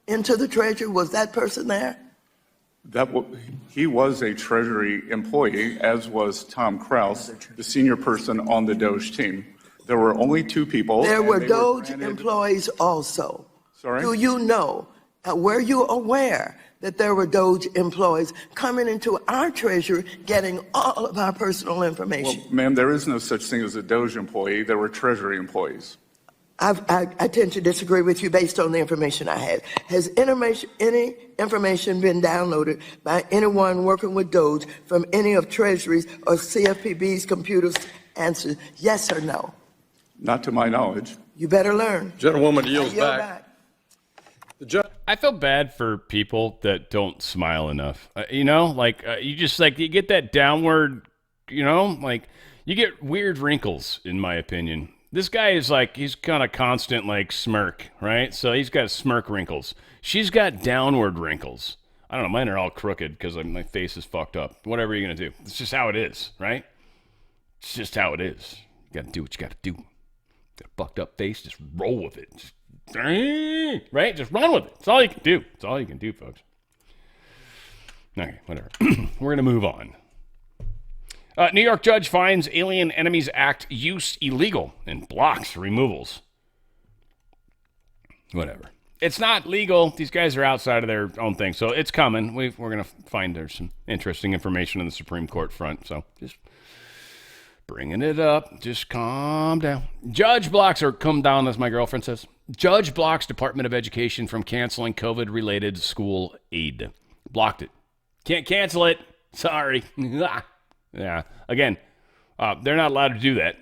into the Treasury? Was that person there? He was a Treasury employee, as was Tom Krause, the senior person on the Doge team. There were only two people. There were Doge employees also. Sorry? Do you know, were you aware that there were Doge employees coming into our Treasury getting all of our personal information? Well, ma'am, there is no such thing as a Doge employee. There were Treasury employees. I tend to disagree with you based on the information I had. Has any information been downloaded by anyone working with Doge from any of Treasury's or CFPB's computers? Answer yes or no. Not to my knowledge. You better learn. Gentlewoman yields back. I feel bad for people that don't smile enough. You get that downward, like you get weird wrinkles, in my opinion. This guy is like, he's kind of constant like smirk, right? So he's got smirk wrinkles. She's got downward wrinkles. I don't know, mine are all crooked because my face is fucked up. Whatever you're going to do. It's just how it is, right? It's just how it is. You got to do what you got to do. Got a fucked up face, just roll with it. Right? Just run with it. That's all you can do. That's all you can do, folks. Okay, whatever. We're going to move on. New York judge finds Alien Enemies Act use illegal and blocks removals. Whatever. It's not legal. These guys are outside of their own thing, so it's coming. We're going to find there's some interesting information in the Supreme Court front, so just bringing it up. Just calm down. Judge blocks, or come down, as my girlfriend says. Judge blocks Department of Education from canceling COVID-related school aid. Blocked it. Can't cancel it. Sorry. Yeah. Again, they're not allowed to do that.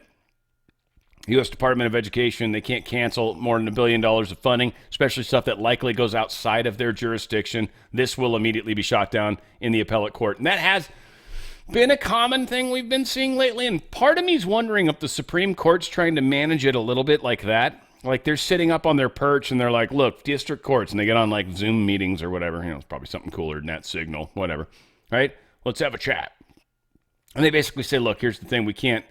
U.S. Department of Education, they can't cancel more than $1 billion of funding, especially stuff that likely goes outside of their jurisdiction. This will immediately be shot down in the appellate court. And that has been a common thing we've been seeing lately. And part of me is wondering if the Supreme Court's trying to manage it a little bit like that. Like they're sitting up on their perch and they're like, look, district courts, and they get on like Zoom meetings or whatever. You know, it's probably something cooler than that Signal, whatever. Right? Let's have a chat. And they basically say, look, here's the thing. We can't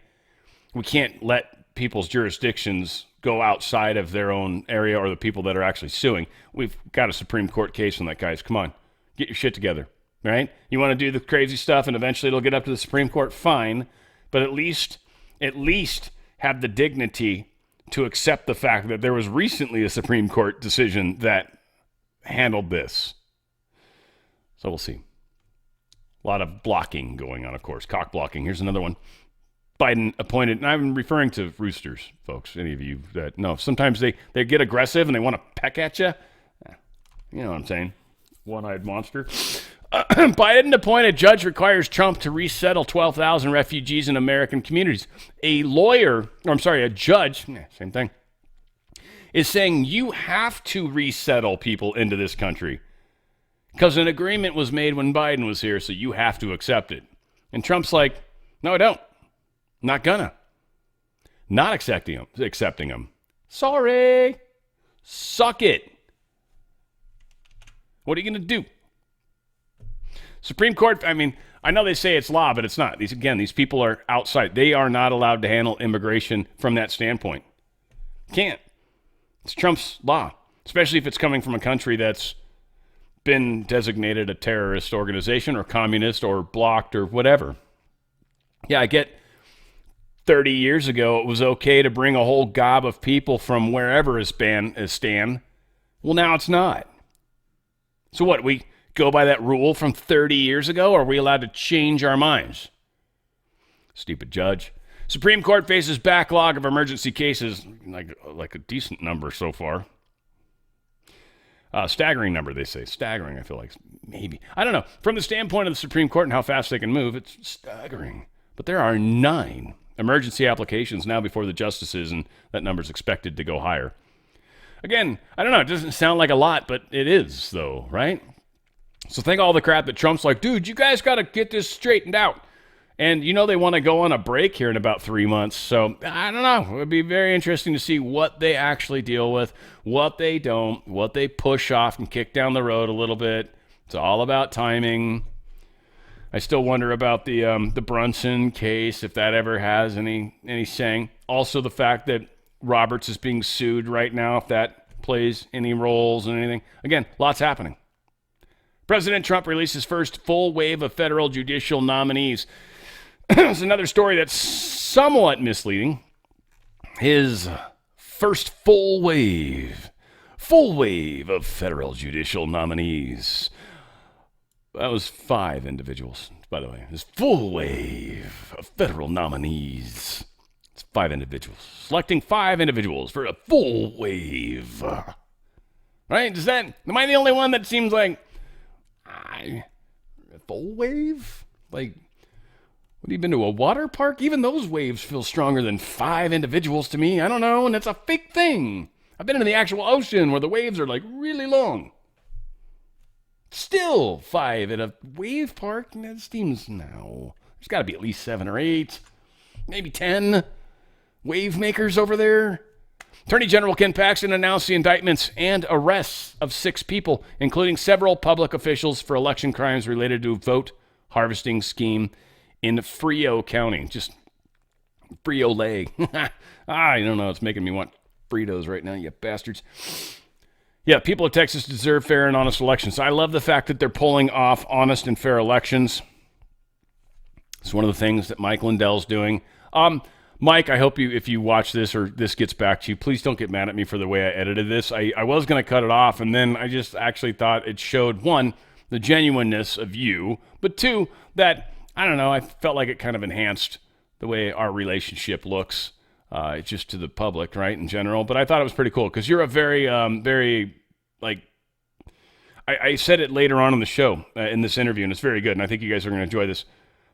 let people's jurisdictions go outside of their own area or the people that are actually suing. We've got a Supreme Court case on that, guys. Come on, get your shit together, right? You want to do the crazy stuff and eventually it'll get up to the Supreme Court, fine, but at least have the dignity to accept the fact that there was recently a Supreme Court decision that handled this. So we'll see. A lot of blocking going on, of course. Cock blocking. Here's another one. Biden appointed, and I'm referring to roosters, folks, any of you that know. Sometimes they get aggressive and they want to peck at you. You know what I'm saying. One-eyed monster. Biden appointed judge requires Trump to resettle 12,000 refugees in American communities. A judge, same thing, is saying you have to resettle people into this country because an agreement was made when Biden was here, so you have to accept it. And Trump's like, no, I don't. Not gonna. Not accepting them. Sorry. Suck it. What are you going to do? Supreme Court, I mean, I know they say it's law, but it's not. These people are outside. They are not allowed to handle immigration from that standpoint. Can't. It's Trump's law, especially if it's coming from a country that's been designated a terrorist organization or communist or blocked or whatever. Yeah, I get 30 years ago, it was okay to bring a whole gob of people from wherever is Stan. Well, now it's not. So what, we go by that rule from 30 years ago, or are we allowed to change our minds? Stupid judge. Supreme Court faces backlog of emergency cases, like a decent number so far. Staggering number, they say. Staggering, I feel like, maybe. I don't know. From the standpoint of the Supreme Court and how fast they can move, it's staggering. But there are 9 emergency applications now before the justices, and that number's expected to go higher. Again, I don't know, it doesn't sound like a lot, but it is, though, right? So think all the crap that Trump's like, dude, you guys got to get this straightened out. And you know they want to go on a break here in about 3 months, so I don't know. It would be very interesting to see what they actually deal with, what they don't, what they push off and kick down the road a little bit. It's all about timing. I still wonder about the Brunson case, if that ever has any saying. Also, the fact that Roberts is being sued right now, if that plays any roles in anything. Again, lots happening. President Trump released his first full wave of federal judicial nominees. It's another story that's somewhat misleading. His first full wave of federal judicial nominees. That was 5 individuals, by the way. This full wave of federal nominees. It's 5 individuals. Selecting 5 individuals for a full wave. Right? Am I the only one that seems like, a full wave? Like, have you been to a water park? Even those waves feel stronger than 5 individuals to me. I don't know, and it's a fake thing. I've been in the actual ocean where the waves are like really long. Still 5 at a wave park? That seems, no. There's got to be at least 7 or 8, maybe 10 wave makers over there. Attorney General Ken Paxton announced the indictments and arrests of 6 people, including several public officials for election crimes related to a vote harvesting scheme in Frio County. Just Frito-Lay. I don't know. It's making me want Fritos right now, you bastards. Yeah, people of Texas deserve fair and honest elections. I love the fact that they're pulling off honest and fair elections. It's one of the things that Mike Lindell's doing. Mike, I hope if you watch this or this gets back to you, please don't get mad at me for the way I edited this. I was going to cut it off, and then I just actually thought it showed, one, the genuineness of you, but two, that, I don't know, I felt like it kind of enhanced the way our relationship looks, just to the public, right, in general. But I thought it was pretty cool because you're a very, very, like, I said it later on in the show, in this interview, and it's very good, and I think you guys are going to enjoy this.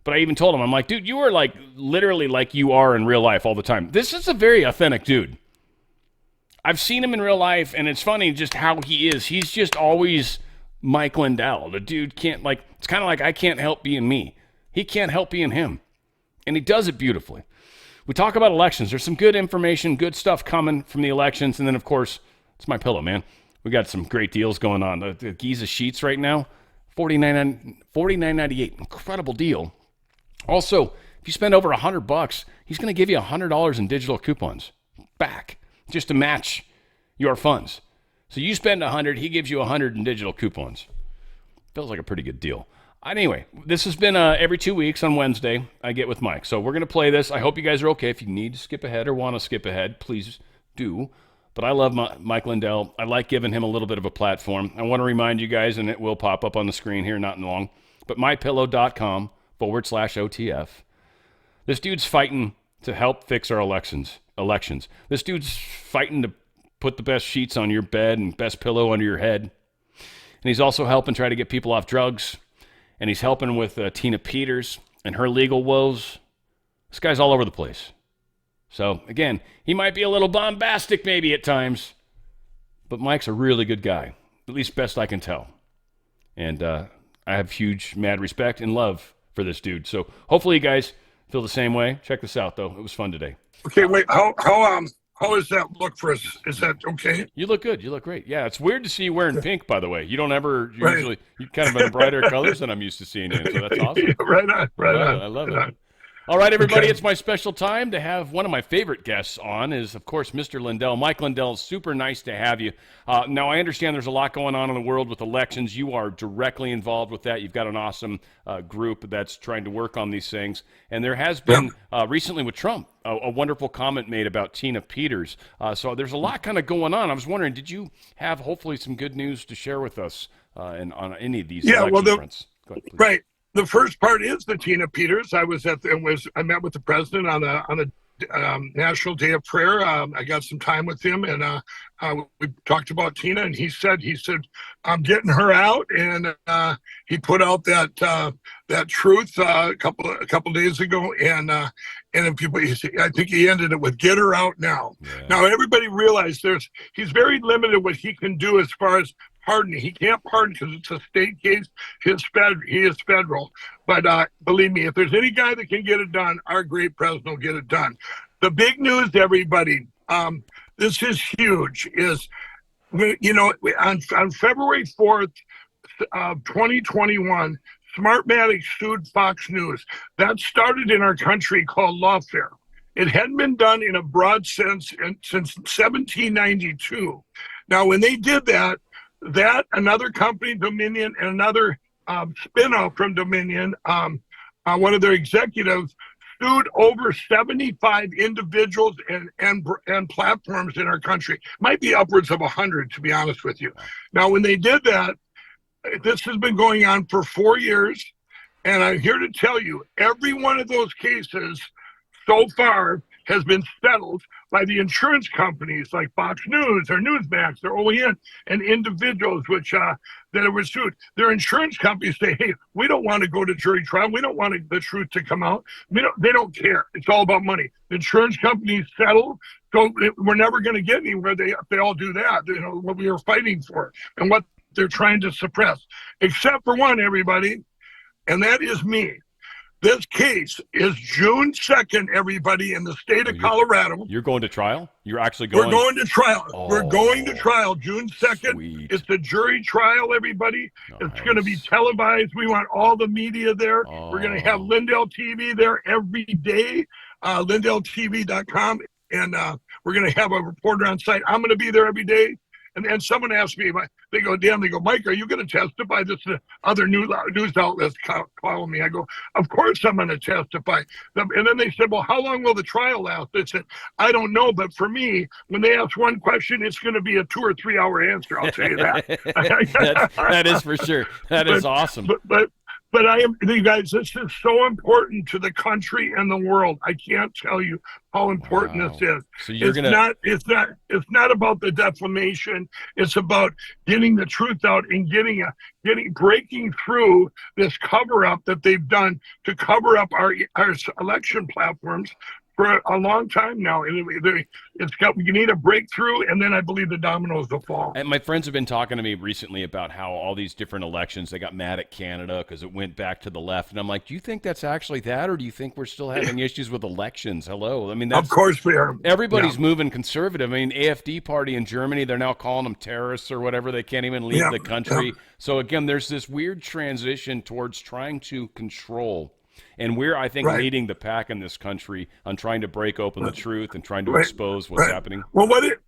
But I even told him, I'm like, dude, you are like literally like you are in real life all the time. This is a very authentic dude. I've seen him in real life, and it's funny just how he is. He's just always Mike Lindell. The dude can't, like, it's kind of like I can't help being me. He can't help being him. And he does it beautifully. We talk about elections. There's some good information, good stuff coming from the elections. And then, of course, it's my pillow, man. We got some great deals going on. The Giza sheets right now, $49.98. Incredible deal. Also, if you spend over $100, he's going to give you $100 in digital coupons back just to match your funds. So you spend $100, he gives you $100 in digital coupons. Feels like a pretty good deal. Anyway, this has been every 2 weeks on Wednesday I get with Mike. So we're going to play this. I hope you guys are okay. If you need to skip ahead or want to skip ahead, please do. But I love Mike Lindell. I like giving him a little bit of a platform. I want to remind you guys, and it will pop up on the screen here not long, but mypillow.com/OTF. This dude's fighting to help fix our elections. This dude's fighting to put the best sheets on your bed and best pillow under your head. And he's also helping try to get people off drugs. And he's helping with Tina Peters and her legal woes. This guy's all over the place. So, again, he might be a little bombastic maybe at times, but Mike's a really good guy, at least best I can tell. And I have huge, mad respect and love for this dude. So hopefully you guys feel the same way. Check this out, though. It was fun today. Okay, wait. How does that look for us? Is that okay? You look good. You look great. Yeah, it's weird to see you wearing pink, by the way. You don't ever usually, you kind of in brighter colors than I'm used to seeing you. So that's awesome. Right on. I love it. All right, everybody, It's my special time to have one of my favorite guests on is, of course, Mr. Lindell. Mike Lindell, super nice to have you. Now, I understand there's a lot going on in the world with elections. You are directly involved with that. You've got an awesome group that's trying to work on these things. And there has been, recently with Trump, a wonderful comment made about Tina Peters. So there's a lot kind of going on. I was wondering, did you have hopefully some good news to share with us on any of these election fronts? Go ahead, please. Right. The first part is the Tina Peters. I met with the president on the National Day of Prayer. I got some time with him, and we talked about Tina. And he said, I'm getting her out, and he put out that truth a couple days ago, and then people. I think he ended it with "Get her out now." Yeah. Now everybody realized he's very limited what he can do as far as pardoning. He can't pardon because it's a state case. He is federal. But believe me, if there's any guy that can get it done, our great president will get it done. The big news, everybody, this is huge, is, on February 4th, 2021, Smartmatic sued Fox News. That started in our country called lawfare. It hadn't been done in a broad sense since 1792. Now, when they did that, another company, Dominion, and another spinoff from Dominion, one of their executives sued over 75 individuals and platforms in our country. Might be upwards of 100, to be honest with you. Now, when they did that, this has been going on for 4 years, and I'm here to tell you, every one of those cases so far has been settled by the insurance companies like Fox News or Newsmax or OEN and individuals that were sued. Their insurance companies say, hey, we don't want to go to jury trial. We don't want the truth to come out. They don't care. It's all about money. The insurance companies settle, so we're never going to get anywhere if they all do that, what we are fighting for and what they're trying to suppress. Except for one, everybody, and that is me. This case is June 2nd, everybody, in the state of Colorado. You're going to trial? You're actually going? We're going to trial. Oh, we're going to trial June 2nd. Sweet. It's a jury trial, everybody. Nice. It's going to be televised. We want all the media there. Oh. We're going to have Lindell TV there every day, LindellTV.com. And we're going to have a reporter on site. I'm going to be there every day. And someone asked me, they go, Mike, are you going to testify? This other news outlets calling me. I go, of course I'm going to testify. And then they said, well, how long will the trial last? They said, I don't know. But for me, when they ask one question, it's going to be a 2 or 3 hour answer. I'll tell you that. that is for sure. That is awesome. But you guys, this is so important to the country and the world. I can't tell you how important this is. So it's not about the defamation. It's about getting the truth out and breaking through this cover up that they've done to cover up our election platforms for a long time now. We need a breakthrough, and then I believe the dominoes will fall. And my friends have been talking to me recently about how all these different elections, they got mad at Canada because it went back to the left. And I'm like, do you think that's actually that, or do you think we're still having issues with elections? Hello. I mean, of course we are. Everybody's moving conservative. I mean, AfD party in Germany, they're now calling them terrorists or whatever. They can't even leave the country. So again, there's this weird transition towards trying to control. And we're, I think, leading the pack in this country on trying to break open the truth and trying to expose what's happening. Well, what it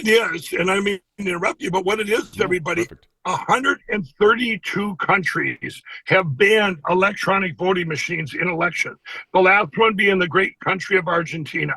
is, and I mean to interrupt you, but what it is, everybody, perfect. 132 countries have banned electronic voting machines in elections. The last one being the great country of Argentina.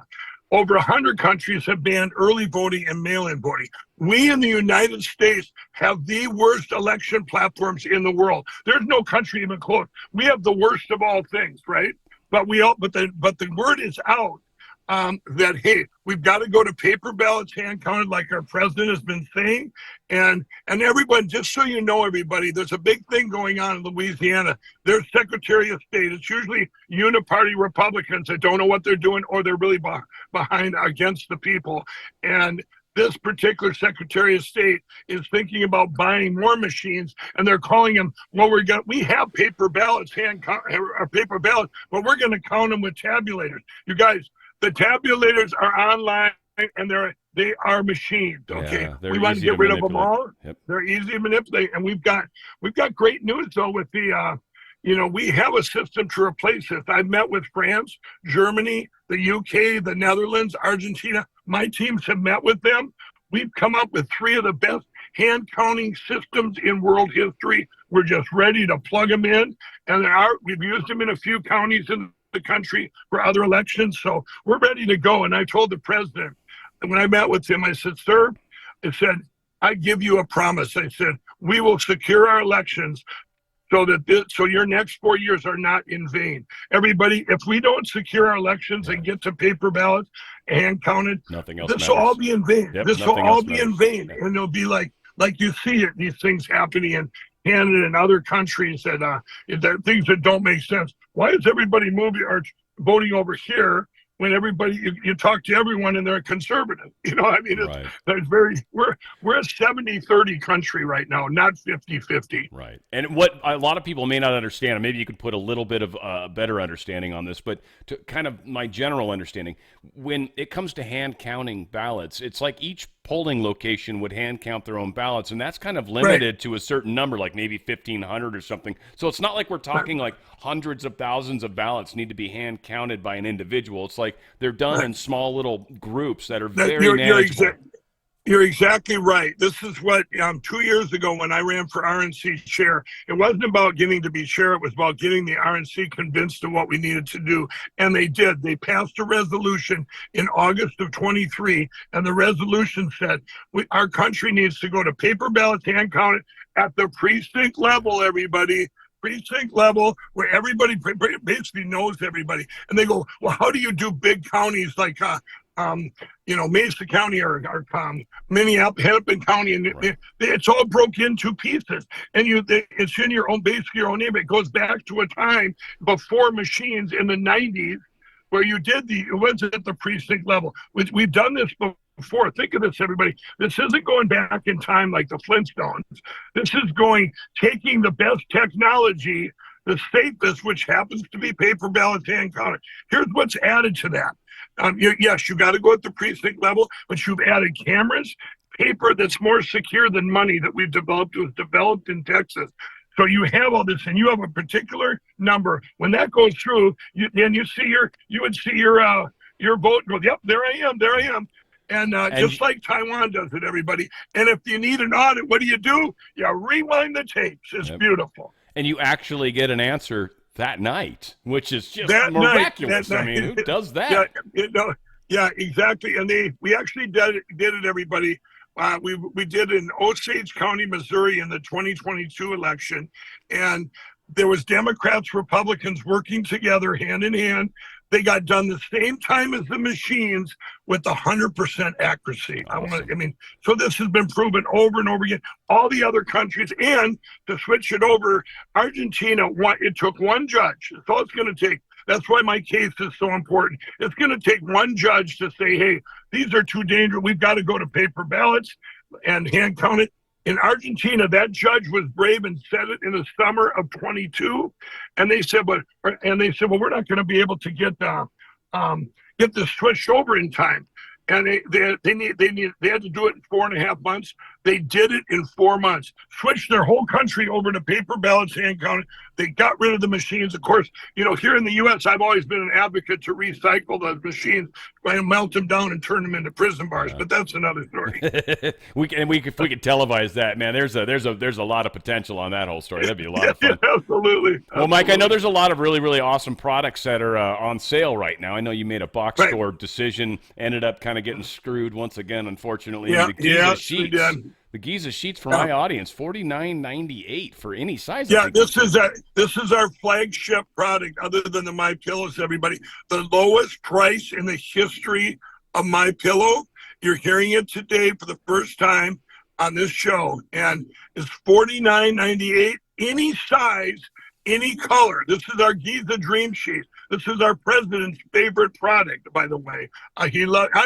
Over 100 countries have banned early voting and mail-in voting. We in the United States have the worst election platforms in the world. There's no country even close. We have the worst of all things, right? But the word is out that, hey, we've got to go to paper ballots, hand counted, like our president has been saying. And everyone, just so you know, everybody, there's a big thing going on in Louisiana. Their Secretary of State, it's usually uniparty Republicans that don't know what they're doing, or they're really behind against the people. And this particular Secretary of State is thinking about buying more machines, and they're calling them, well, we have paper ballots, paper ballots, but we're going to count them with tabulators. You guys, the tabulators are online, and they are machines. Okay, yeah, we want to get rid of them all. Yep. They're easy to manipulate, and we've got great news though with the. We have a system to replace this. I've met with France, Germany, the UK, the Netherlands, Argentina. My teams have met with them. We've come up with 3 of the best hand counting systems in world history. We're just ready to plug them in, and we've used them in a few counties in the country for other elections. So we're ready to go. And I told the president, and when I met with him, I said, sir, I give you a promise. I said, we will secure our elections so your next 4 years are not in vain. Everybody, if we don't secure our elections and get to paper ballots and counted, this will all be in vain. Yep, this will all be in vain. And it'll be like you see it, these things happening in Canada and other countries that things that don't make sense. Why is everybody moving or voting over here when everybody, you talk to everyone and they're conservative? I mean, we're a 70-30 country right now, not 50-50. Right. And what a lot of people may not understand, and maybe you could put a little bit of better understanding on this, but to kind of my general understanding, when it comes to hand counting ballots, it's like each polling location would hand count their own ballots, and that's kind of limited to a certain number, like maybe 1,500 or something. So it's not like we're talking like hundreds of thousands of ballots need to be hand counted by an individual. It's like they're done in small little groups that are very manageable. You're exactly right. This is what 2 years ago when I ran for RNC chair, it wasn't about getting to be chair. It was about getting the RNC convinced of what we needed to do. And they did. They passed a resolution in August of 23. And the resolution said our country needs to go to paper ballots, hand counted at the precinct level, everybody. Precinct level, where everybody basically knows everybody. And they go, well, how do you do big counties like Mesa County or Minneapolis, Hennepin County, and it's all broke into pieces, and it's in your own, basically your own name. It goes back to a time before machines in the 90s, where it wasn't at the precinct level. We've done this before. Think of this, everybody. This isn't going back in time like the Flintstones. This is taking the best technology, the safest, which happens to be paper ballots, hand counted. Here's what's added to that. Yes, you got to go at the precinct level, but you've added cameras, paper that's more secure than money that we've developed. It was developed in Texas. So you have all this, and you have a particular number. When that goes through, you would see your vote. Go, yep, there I am. And just like Taiwan does it, everybody. And if you need an audit, what do? You rewind the tapes. It's beautiful. And you actually get an answer that night, which is just that miraculous. Night, I mean, who does that? Yeah, exactly. And we actually did it, everybody. We did in Osage County, Missouri in the 2022 election. And there was Democrats, Republicans working together hand in hand. They got done the same time as the machines with 100% accuracy. Awesome. So this has been proven over and over again. All the other countries, and to switch it over, Argentina, it took one judge. That's all it's going to take. That's why my case is so important. It's going to take one judge to say, hey, these are too dangerous. We've got to go to paper ballots and hand count it. In Argentina, that judge was brave and said it in the summer of 22, and they said, well, we're not going to be able to get this switched over in time. And they had to do it in 4.5 months. They did it in 4 months. Switched their whole country over to paper ballots, hand counted. They got rid of the machines. Of course, here in the U.S., I've always been an advocate to recycle those machines and melt them down and turn them into prison bars. But that's another story. If we could televise that, man, there's a lot of potential on that whole story. That'd be a lot of fun. Absolutely. Well, Mike, I know there's a lot of really, really awesome products that are on sale right now. I know you made a box store decision, ended up kind of getting screwed once again, unfortunately. The Giza sheets for my audience, $49.98 for any size. Yeah, this is our flagship product, other than the My Pillows. Everybody, the lowest price in the history of My Pillow. You're hearing it today for the first time on this show, and it's $49.98. Any size, any color. This is our Giza Dream Sheet. This is our president's favorite product, by the way. I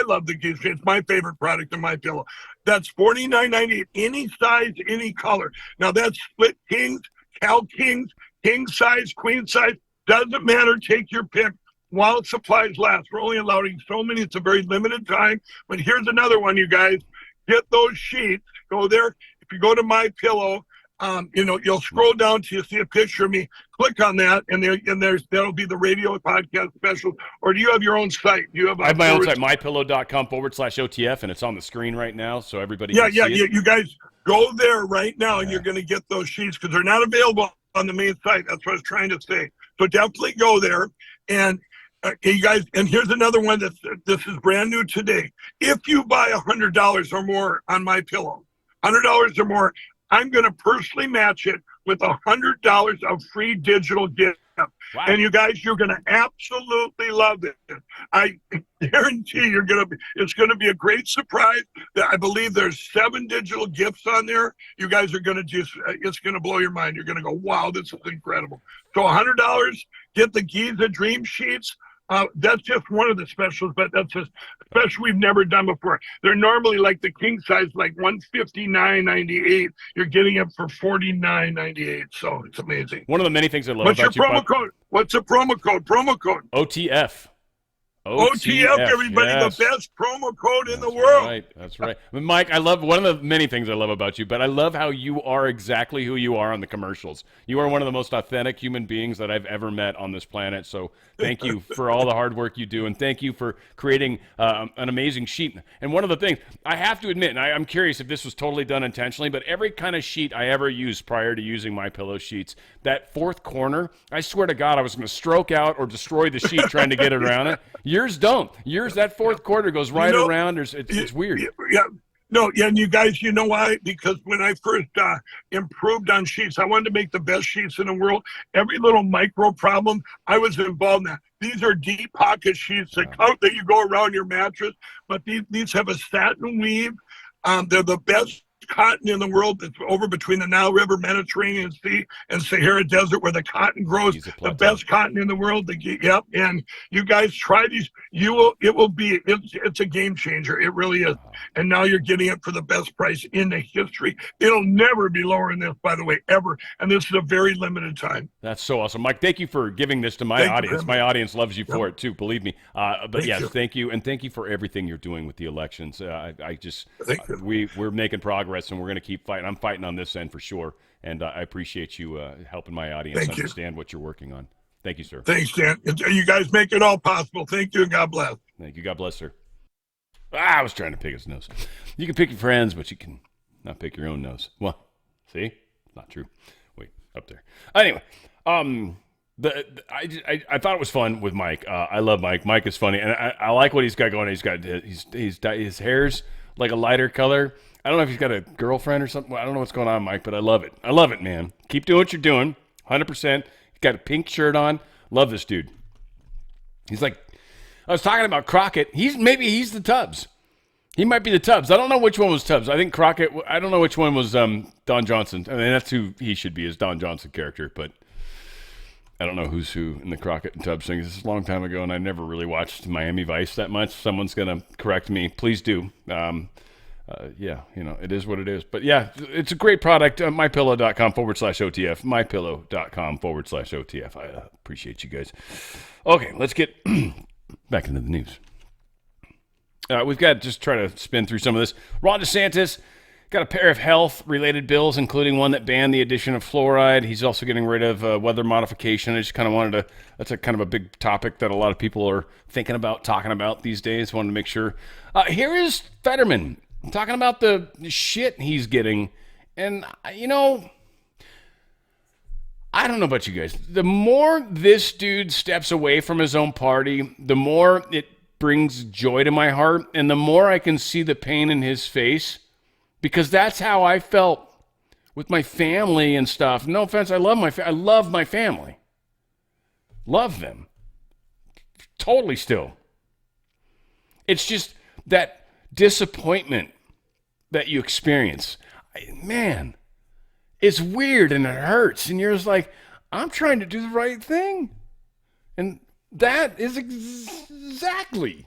love the Giza Sheet. It's my favorite product in My Pillow. That's $49.98. Any size, any color. Now that's split kings, Cal kings, king size, queen size. Doesn't matter. Take your pick while supplies last. We're only allowing so many. It's a very limited time. But here's another one, you guys. Get those sheets. Go there. If you go to My Pillow, you'll scroll down till you see a picture of me. Click on that, and that'll be the radio podcast special. Or do you have your own site? I have my own site, mypillow.com/OTF, and it's on the screen right now, so everybody can see it. You guys go there right now, and you're going to get those sheets because they're not available on the main site. That's what I was trying to say. So definitely go there, and you guys. And here's another one this is brand new today. If you buy $100 or more on My Pillow, $100 or more, I'm going to personally match it with $100 of free digital gift. Wow. And you guys, you're going to absolutely love it. I guarantee it's going to be a great surprise. I believe there's 7 digital gifts on there. You guys are going to it's going to blow your mind. You're going to go, wow, this is incredible. So $100, get the Giza Dream Sheets. That's just one of the specials, but that's a special we've never done before. They're normally like the king size, like $159.98. You're getting it for $49.98. So it's amazing. One of the many things I love about you. What's your promo code? What's the promo code? Promo code OTF. OTF, everybody, yes. The best promo code in the world. That's right. Mike, I love one of the many things I love about you, but I love how you are exactly who you are on the commercials. You are one of the most authentic human beings that I've ever met on this planet. So thank you for all the hard work you do, and thank you for creating an amazing sheet. And one of the things I have to admit, and I'm curious if this was totally done intentionally, but every kind of sheet I ever used prior to using My Pillow sheets, that fourth corner, I swear to God, I was going to stroke out or destroy the sheet trying to get it around it. Yours don't. Yours, that fourth quarter goes right around. It's weird. Yeah. No, yeah, and you guys, you know why? Because when I first improved on sheets, I wanted to make the best sheets in the world. Every little micro problem, I was involved in that. These are deep pocket sheets that you go around your mattress, but these have a satin weave. They're the best cotton in the world. That's over between the Nile River, Mediterranean Sea, and Sahara Desert, where the cotton grows. The best cotton in the world. Yep. And you guys try these. It's a game changer. It really is. And now you're getting it for the best price in the history. It'll never be lower than this, by the way, ever. And this is a very limited time. That's so awesome, Mike. Thank you for giving this to my audience. My audience loves you for it too. Believe me. But yes, thank you, and thank you for everything you're doing with the elections. We're making progress. And we're going to keep fighting. I'm fighting on this end for sure. And I appreciate you helping my audience understand what you're working on. Thank you, sir. Thanks, Dan. You guys make it all possible. Thank you, and God bless. Thank you. God bless, sir. I was trying to pick his nose. You can pick your friends, but you can not pick your own nose. Well, see? Not true. Wait, up there. Anyway, I thought it was fun with Mike. I love Mike. Mike is funny, and I like what he's got going. His hair's like a lighter color. I don't know if he's got a girlfriend or something. I don't know what's going on, Mike, but I love it. I love it, man. Keep doing what you're doing. 100%. He's got a pink shirt on. Love this dude. He's like, I was talking about Crockett. Maybe he's the Tubbs. He might be the Tubbs. I don't know which one was Tubbs. I think Crockett. I don't know which one was Don Johnson. I mean, that's who he should be, is Don Johnson character. But I don't know who's who in the Crockett and Tubbs thing. This is a long time ago, and I never really watched Miami Vice that much. Someone's gonna correct me. Please do. Yeah, it is what it is. But yeah, it's a great product. MyPillow.com/OTF. MyPillow.com/OTF. I appreciate you guys. Okay, let's get back into the news. We've got to just try to spin through some of this. Ron DeSantis got a pair of health-related bills, including one that banned the addition of fluoride. He's also getting rid of weather modification. I just kind of wanted to, that's a kind of a big topic that a lot of people are thinking about, talking about these days. Wanted to make sure. Here is Fetterman talking about the shit he's getting. And, I don't know about you guys. The more this dude steps away from his own party, the more it brings joy to my heart, and the more I can see the pain in his face, because that's how I felt with my family and stuff. No offense, I love my family. Love them. Totally still. It's just that disappointment that you experience. Man, it's weird and it hurts, and you're just like, I'm trying to do the right thing. And that is exactly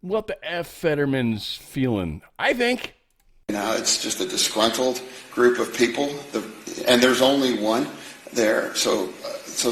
what the F. Fetterman's feeling, I think. It's just a disgruntled group of people, and there's only one there. So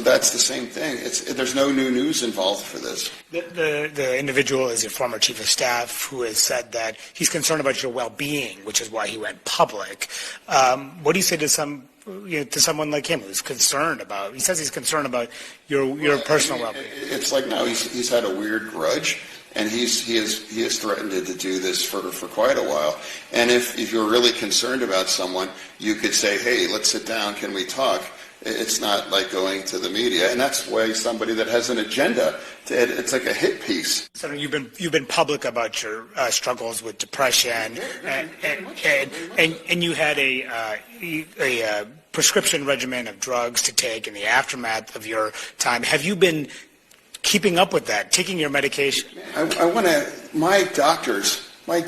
that's the same thing. There's no new news involved for this. The individual is your former chief of staff who has said that he's concerned about your well-being, which is why he went public. What do you say to someone like him who's concerned about? He says he's concerned about your personal well-being. It's like, no, he's had a weird grudge, and he has threatened to do this for quite a while. And if you're really concerned about someone, you could say, hey, let's sit down. Can we talk? It's not like going to the media, and that's why somebody that has an agenda, it's like a hit piece. So you've been public about your struggles with depression, and you had a prescription regimen of drugs to take in the aftermath of your time. Have you been keeping up with that, taking your medication? I want to. My doctors are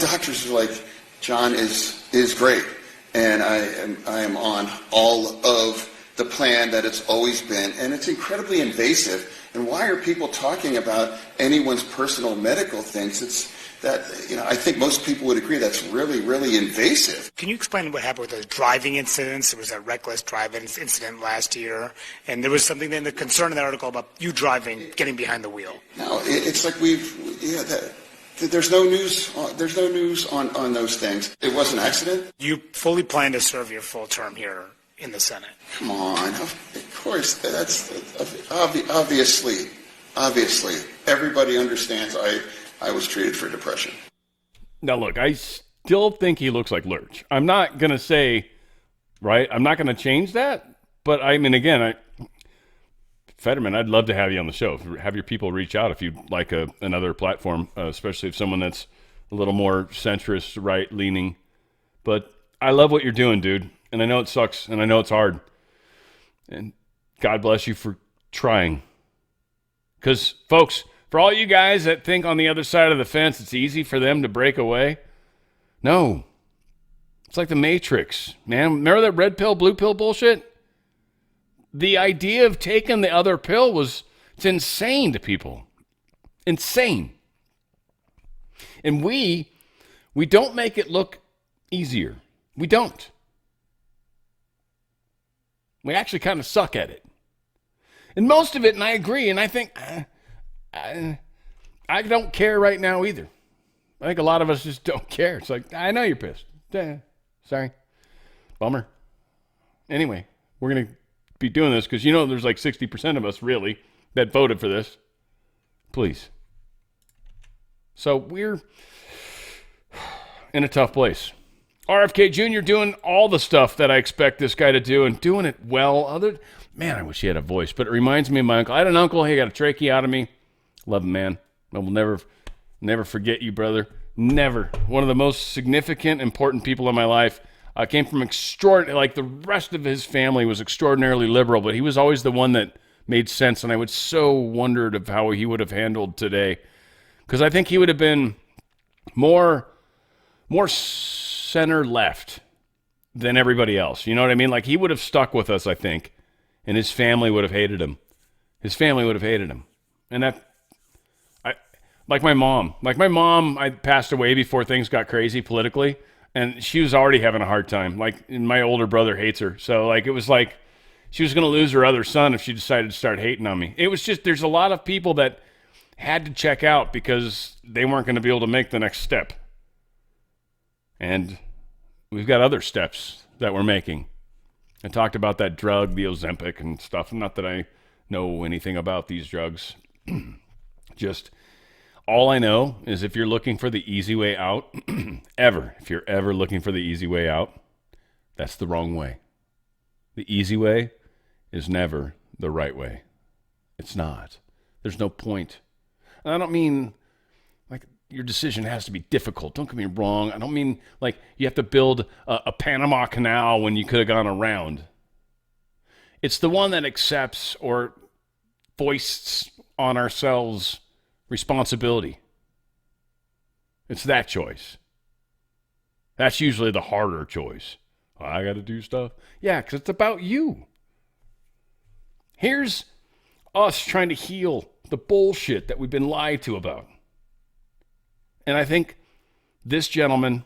like, John is great, and I am on all of the plan that it's always been, and it's incredibly invasive. And why are people talking about anyone's personal medical things? It's that, I think most people would agree that's really, really invasive. Can you explain what happened with the driving incidents? There was a reckless driving incident last year, and there was something in the concern in that article about you driving, getting behind the wheel. No, it's like there's no news. There's no news on those things. It was an accident. You fully plan to serve your full term here in the Senate? Come on, of course. That's obviously. Everybody understands I was treated for depression. Now, look, I still think he looks like Lurch. I'm not going to say, right, I'm not going to change that. But, I mean, again, Fetterman, I'd love to have you on the show. Have your people reach out if you'd like another platform, especially if someone that's a little more centrist, right-leaning. But I love what you're doing, dude. And I know it sucks, and I know it's hard. And God bless you for trying. Because, folks, for all you guys that think on the other side of the fence it's easy for them to break away, no. It's like the Matrix, man. Remember that red pill, blue pill bullshit? The idea of taking the other pill it's insane to people. Insane. And we don't make it look easier. We don't. We actually kind of suck at it. And most of it, and I agree, and I think I don't care right now either. I think a lot of us just don't care. It's like, I know you're pissed. Sorry. Bummer. Anyway, we're going to be doing this because there's like 60% of us really that voted for this. Please. So in a tough place. RFK Jr. doing all the stuff that I expect this guy to do and doing it well. Man, I wish he had a voice, but it reminds me of my uncle. I had an uncle, he got a tracheotomy. Love him, man. I will never forget you, brother. Never. One of the most significant, important people in my life. Came from like the rest of his family was extraordinarily liberal, but he was always the one that made sense, and I would so wondered of how he would have handled today. Because I think he would have been more center left than everybody else. You know what I mean? Like, he would have stuck with us, I think, and his family would have hated him. And like my mom, I passed away before things got crazy politically, and she was already having a hard time. Like, my older brother hates her. So, like, it was like she was going to lose her other son if she decided to start hating on me. It was just, there's a lot of people that had to check out because they weren't going to be able to make the next step. And we've got other steps that we're making. I talked about that drug, the Ozempic and stuff. Not that I know anything about these drugs. Just all I know is if you're looking for the easy way out, if you're ever looking for the easy way out, that's the wrong way. The easy way is never the right way. It's not. There's no point. And I don't mean like your decision has to be difficult. Don't get me wrong. I don't mean like you have to build a Panama Canal when you could have gone around. It's the one that accepts or foists on ourselves responsibility. It's that choice. That's usually the harder choice. I got to do stuff. Yeah, because it's about you. Here's us trying to heal the bullshit that we've been lied to about. And I think this gentleman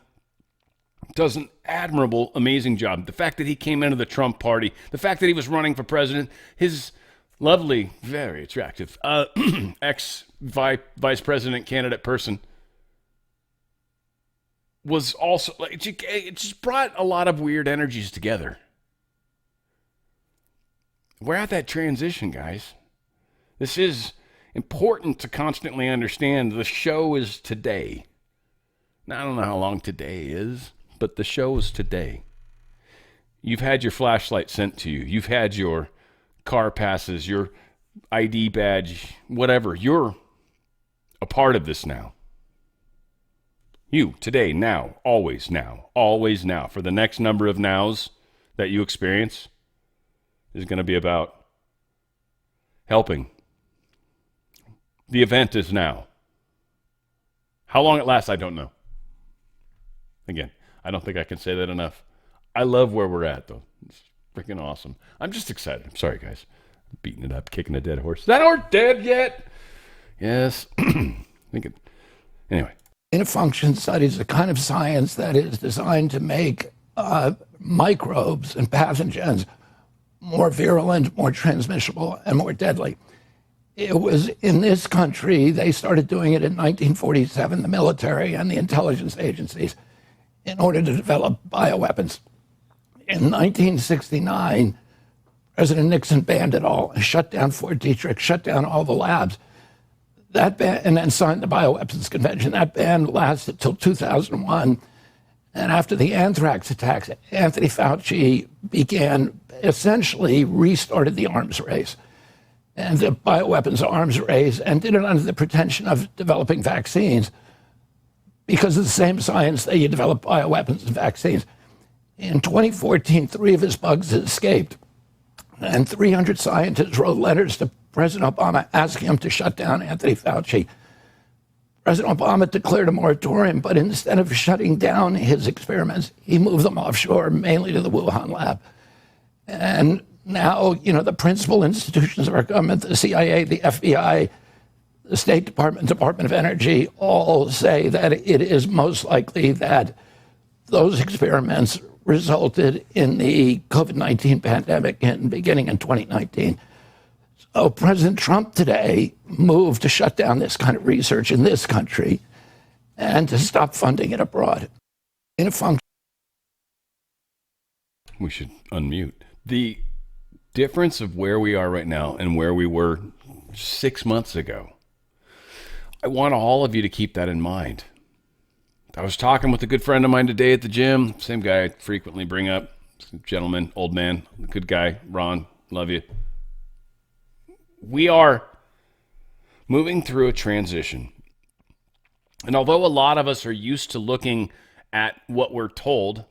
does an admirable, amazing job. The fact that he came into the Trump party, the fact that he was running for president, his lovely, very attractive ex-vice president candidate person was also, like, it just brought a lot of weird energies together. We're at that transition, guys. This is important to constantly understand. The show is today. Now, I don't know how long today is, but the show is today. You've had your flashlight sent to you. You've had your car passes, your ID badge, whatever. You're a part of this now. You, today, now, always now. For the next number of nows that you experience is going to be about helping. The event is now. How long it lasts, I don't know. Again, I don't think I can say that enough. I love where we're at, though. It's freaking awesome. I'm just excited. I'm sorry, guys. I'm beating it up, kicking a dead horse. Is that horse dead yet? Yes. Anyway. Function studies the kind of science that is designed to make microbes and pathogens more virulent, more transmissible, and more deadly. It was in this country, they started doing it in 1947, the military and the intelligence agencies, in order to develop bioweapons. In 1969, President Nixon banned it all, shut down Fort Detrick, shut down all the labs. That ban, and then signed the Bioweapons Convention. That ban lasted till 2001. And after the anthrax attacks, Anthony Fauci essentially restarted the arms race and the bioweapons arms race, and did it under the pretension of developing vaccines because of the same science that you develop bioweapons and vaccines. In 2014, 3 of his bugs had escaped, and 300 scientists wrote letters to President Obama asking him to shut down Anthony Fauci. President Obama declared a moratorium, but instead of shutting down his experiments, he moved them offshore, mainly to the Wuhan lab. And now, the principal institutions of our government, the CIA, the FBI, the State Department, Department of Energy, all say that it is most likely that those experiments resulted in the COVID-19 pandemic beginning in 2019. So President Trump today moved to shut down this kind of research in this country and to stop funding it abroad. We should unmute. The difference of where we are right now and where we were 6 months ago, I want all of you to keep that in mind. I was talking with a good friend of mine today at the gym. Same guy I frequently bring up. Gentleman, old man, good guy. Ron, love you. We are moving through a transition. And although a lot of us are used to looking at what we're told,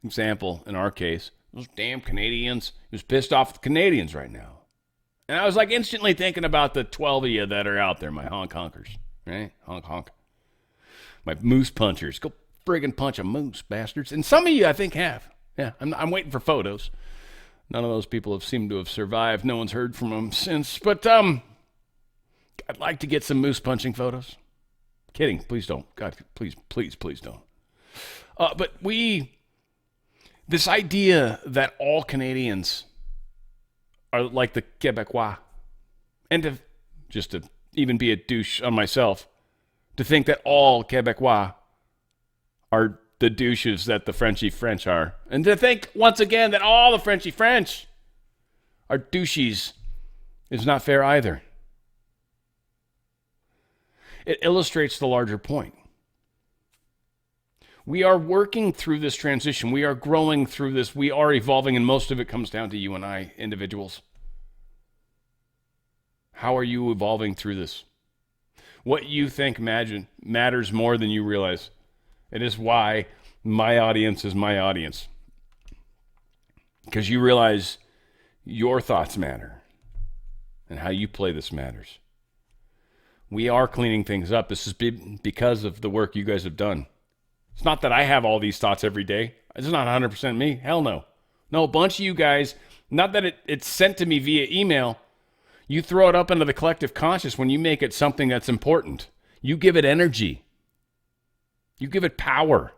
example, in our case, those damn Canadians, he was pissed off at the Canadians right now. And I was like instantly thinking about the 12 of you that are out there, my honk honkers, right? Honk honk. My moose punchers. Go friggin' punch a moose, bastards. And some of you I think have. Yeah, I'm waiting for photos. None of those people have seemed to have survived. No one's heard from them since. But I'd like to get some moose punching photos. Kidding. Please don't. God, please don't. But this idea that all Canadians are like the Quebecois, and to even be a douche on myself, to think that all Quebecois are the douches that the Frenchy French are, and to think once again that all the Frenchy French are douchies is not fair either. It illustrates the larger point. We are working through this transition. We are growing through this. We are evolving, and most of it comes down to you and I, individuals. How are you evolving through this? What you think matters more than you realize. It is why my audience is my audience. Because you realize your thoughts matter, and how you play this matters. We are cleaning things up. This is because of the work you guys have done. It's not that I have all these thoughts every day. It's not 100% me. Hell no. No, a bunch of you guys, not that it's sent to me via email. You throw it up into the collective conscious when you make it something that's important. You give it energy. You give it power.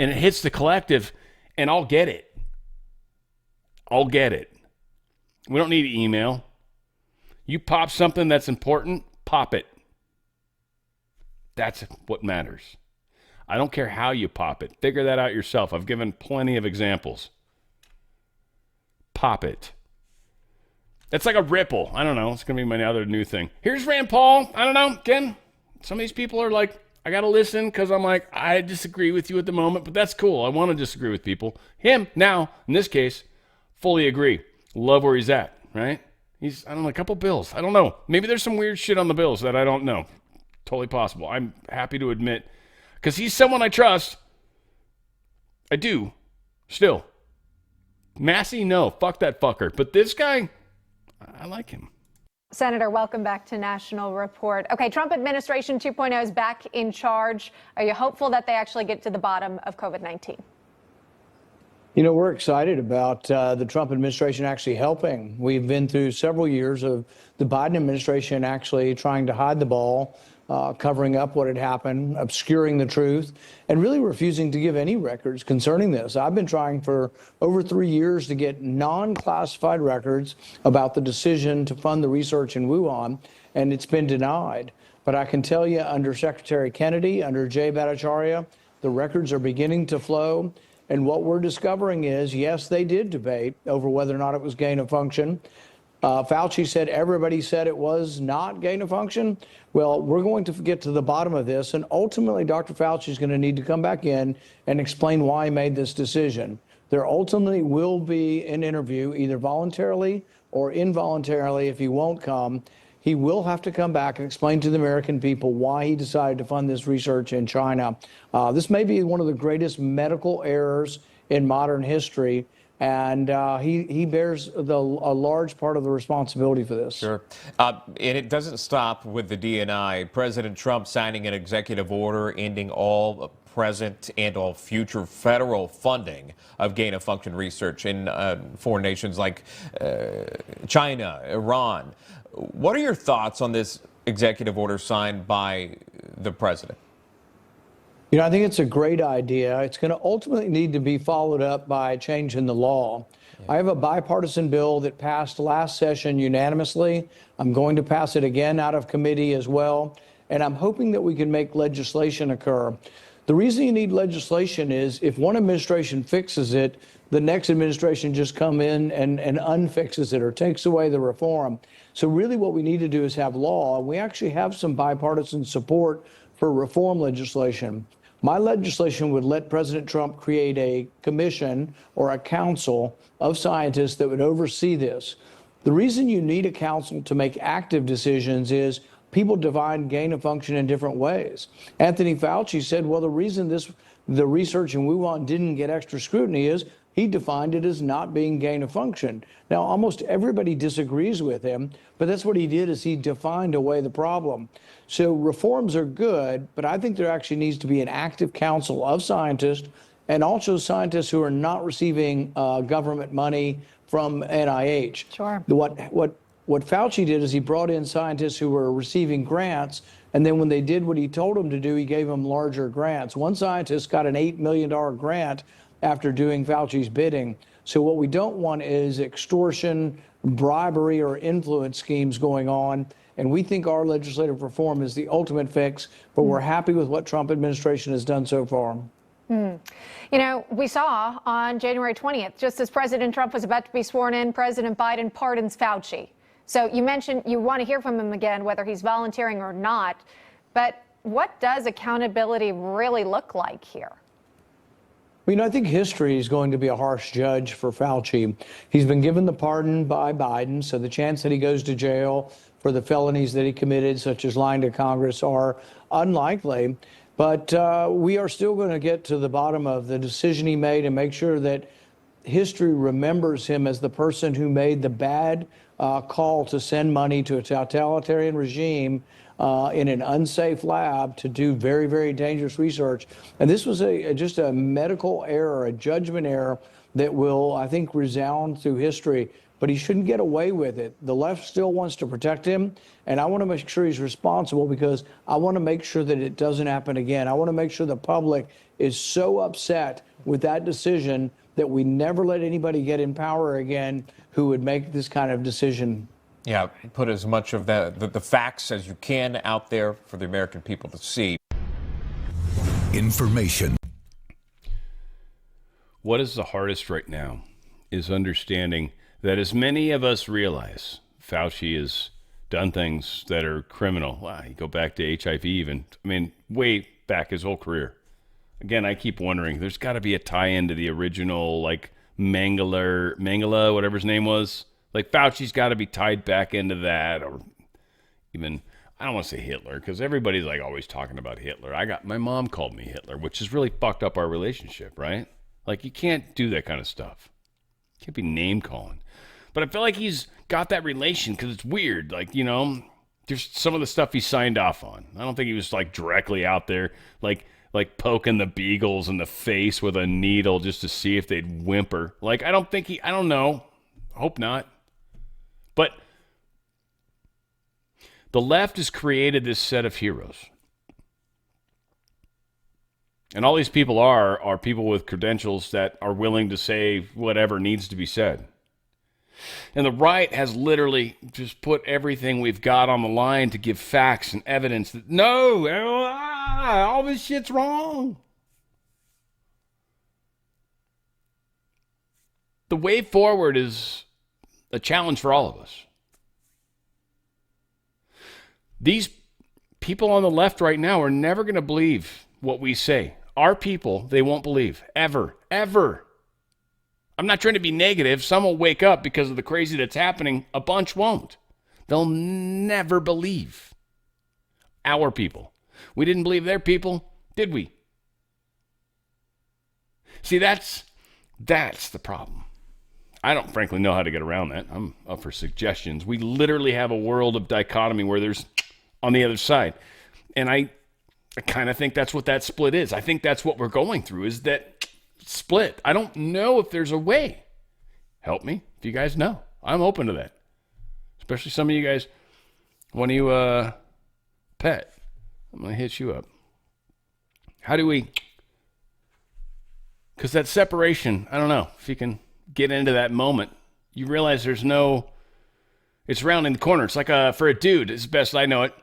And it hits the collective, and I'll get it. I'll get it. We don't need email. You pop something that's important, pop it. That's what matters. I don't care how you pop it. Figure that out yourself. I've given plenty of examples. Pop it. It's like a ripple. I don't know. It's going to be my other new thing. Here's Rand Paul. I don't know. Again, some of these people are like, I got to listen because I'm like, I disagree with you at the moment, but that's cool. I want to disagree with people. Him, now, in this case, fully agree. Love where he's at, right? He's, I don't know, a couple bills. I don't know. Maybe there's some weird shit on the bills that I don't know. Totally possible. I'm happy to admit, because he's someone I trust. I do. Still. Massey, no. Fuck that fucker. But this guy, I like him. Senator, welcome back to National Report. Okay, Trump administration 2.0 is back in charge. Are you hopeful that they actually get to the bottom of COVID-19? You know, we're excited about the Trump administration actually helping. We've been through several years of the Biden administration actually trying to hide the ball, covering up what had happened, obscuring the truth, and really refusing to give any records concerning this. I've been trying for over 3 years to get non-classified records about the decision to fund the research in Wuhan, and it's been denied. But I can tell you, under Secretary Kennedy, under Jay Bhattacharya, the records are beginning to flow. And what we're discovering is, yes, they did debate over whether or not it was gain of function. Fauci said everybody said it was not gain of function. Well, we're going to get to the bottom of this, and ultimately Dr. Fauci is going to need to come back in and explain why he made this decision. There ultimately will be an interview, either voluntarily or involuntarily. If he won't come, he will have to come back and explain to the American people why he decided to fund this research in China. This may be one of the greatest medical errors in modern history. And he bears a large part of the responsibility for this. Sure. And it doesn't stop with the DNI. President Trump signing an executive order ending all present and all future federal funding of gain-of-function research in foreign nations like China, Iran. What are your thoughts on this executive order signed by the president? You know, I think it's a great idea. It's going to ultimately need to be followed up by a change in the law. Yeah. I have a bipartisan bill that passed last session unanimously. I'm going to pass it again out of committee as well. And I'm hoping that we can make legislation occur. The reason you need legislation is if one administration fixes it, the next administration just come in and unfixes it or takes away the reform. So really what we need to do is have law. We actually have some bipartisan support for reform legislation. My legislation would let President Trump create a commission or a council of scientists that would oversee this. The reason you need a council to make active decisions is people define gain of function in different ways. Anthony Fauci said, well, the reason the research in Wuhan didn't get extra scrutiny is he defined it as not being gain of function. Now, almost everybody disagrees with him, but that's what he did is he defined away the problem. So reforms are good, but I think there actually needs to be an active council of scientists and also scientists who are not receiving government money from NIH. Sure. What Fauci did is he brought in scientists who were receiving grants, and then when they did what he told them to do, he gave them larger grants. One scientist got an $8 million grant after doing Fauci's bidding. So what we don't want is extortion, bribery, or influence schemes going on. And we think our legislative reform is the ultimate fix, but we're happy with what Trump administration has done so far. You know, we saw on January 20th, just as President Trump was about to be sworn in, President Biden pardons Fauci. So you mentioned you want to hear from him again, whether he's volunteering or not. But what does accountability really look like here? I think history is going to be a harsh judge for Fauci. He's been given the pardon by Biden, so the chance that he goes to jail for the felonies that he committed, such as lying to Congress, are unlikely. But we are still going to get to the bottom of the decision he made and make sure that history remembers him as the person who made the bad call to send money to a totalitarian regime in an unsafe lab to do very, very dangerous research. And this was just a medical error, a judgment error that will, I think, resound through history. But he shouldn't get away with it. The left still wants to protect him, and I want to make sure he's responsible because I want to make sure that it doesn't happen again. I want to make sure the public is so upset with that decision that we never let anybody get in power again who would make this kind of decision. Yeah, put as much of the facts as you can out there for the American people to see. Information. What is the hardest right now is understanding that as many of us realize Fauci has done things that are criminal. Wow, you go back to HIV even. I mean, way back his whole career. Again, I keep wondering, there's got to be a tie-in to the original, like, Mengele, whatever his name was. Like, Fauci's got to be tied back into that, or even, I don't want to say Hitler, because everybody's, like, always talking about Hitler. My mom called me Hitler, which has really fucked up our relationship, right? Like, you can't do that kind of stuff. You can't be name-calling. But I feel like he's got that relation because it's weird. Like, you know, there's some of the stuff he signed off on. I don't think he was, like, directly out there, like poking the beagles in the face with a needle just to see if they'd whimper. Like, I don't know. Hope not. But the left has created this set of heroes. And all these people are people with credentials that are willing to say whatever needs to be said. And the right has literally just put everything we've got on the line to give facts and evidence that, no, all this shit's wrong. The way forward is a challenge for all of us. These people on the left right now are never going to believe what we say. Our people, they won't believe. Ever. Ever. I'm not trying to be negative. Some will wake up because of the crazy that's happening. A bunch won't. They'll never believe. Our people. We didn't believe their people, did we? See, that's the problem. I don't frankly know how to get around that. I'm up for suggestions. We literally have a world of dichotomy where there's on the other side. And I kind of think that's what that split is. I think that's what we're going through, is that split. I don't know if there's a way. Help me if you guys know. I'm open to that. Especially some of you guys, when you pet, I'm going to hit you up. How do we, because that separation, I don't know, if you can get into that moment, you realize it's round in the corner. It's like for a dude, as best I know it,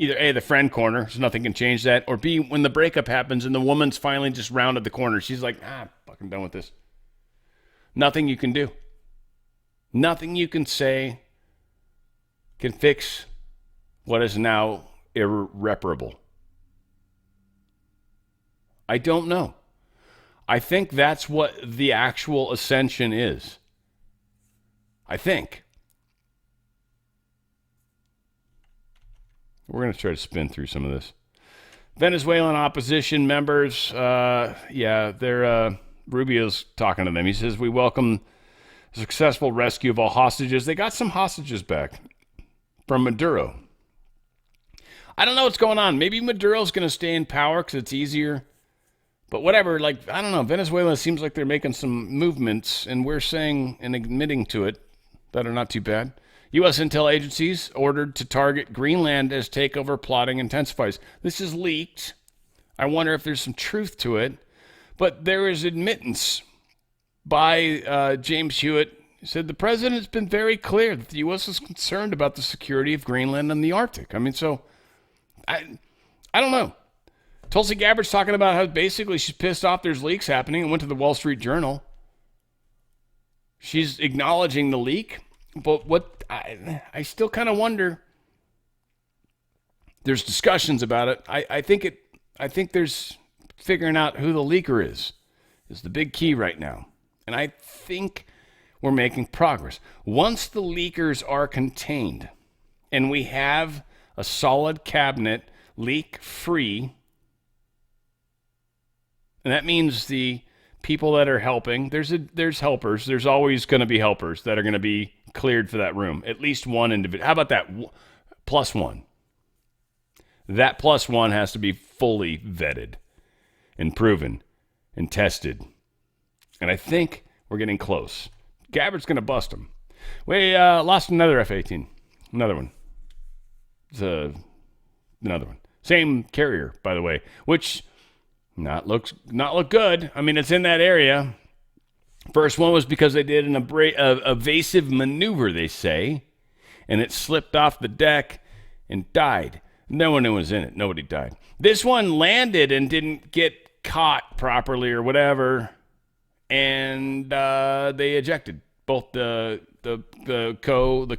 Either A, the friend corner, so nothing can change that, or B, when the breakup happens and the woman's finally just rounded the corner, she's like, I'm fucking done with this. Nothing you can do. Nothing you can say can fix what is now irreparable. I don't know. I think that's what the actual ascension is. I think. We're going to try to spin through some of this. Venezuelan opposition members, Rubio's talking to them. He says, we welcome the successful rescue of all hostages. They got some hostages back from Maduro. I don't know what's going on. Maybe Maduro's going to stay in power because it's easier. But whatever, I don't know. Venezuela seems like they're making some movements, and we're saying and admitting to it that are not too bad. U.S. intel agencies ordered to target Greenland as takeover plotting intensifies. This is leaked. I wonder if there's some truth to it. But there is admittance by James Hewitt. He said the president's been very clear that the U.S. is concerned about the security of Greenland and the Arctic. I mean, so I don't know. Tulsi Gabbard's talking about how basically she's pissed off there's leaks happening and went to the Wall Street Journal. She's acknowledging the leak, but what I still kind of wonder. There's discussions about it. I think there's figuring out who the leaker is the big key right now. And I think we're making progress. Once the leakers are contained and we have a solid cabinet leak-free, and that means the people that are helping, there's helpers. There's always going to be helpers that are going to be cleared for that room. At least one individual. How about that? Plus one. That plus one has to be fully vetted and proven and tested. And I think we're getting close. Gabbard's going to bust them. We lost another F-18. Another one. It's another one. Same carrier, by the way, which not look good. I mean, it's in that area. First one was because they did an evasive maneuver, they say, and it slipped off the deck and died. No one was in it. Nobody died. This one landed and didn't get caught properly or whatever, and they ejected both the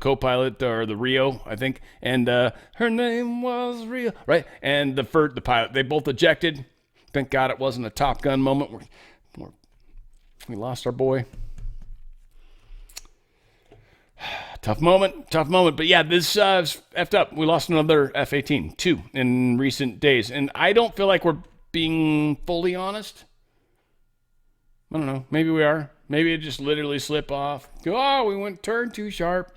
co-pilot or the Rio, I think, and her name was Rio, right? And the pilot. They both ejected. Thank God it wasn't a Top Gun moment. We lost our boy. Tough moment. But yeah, this is effed up. We lost another F-18, 2 in recent days. And I don't feel like we're being fully honest. I don't know. Maybe we are. Maybe it just literally slip off. Oh, we went turn too sharp.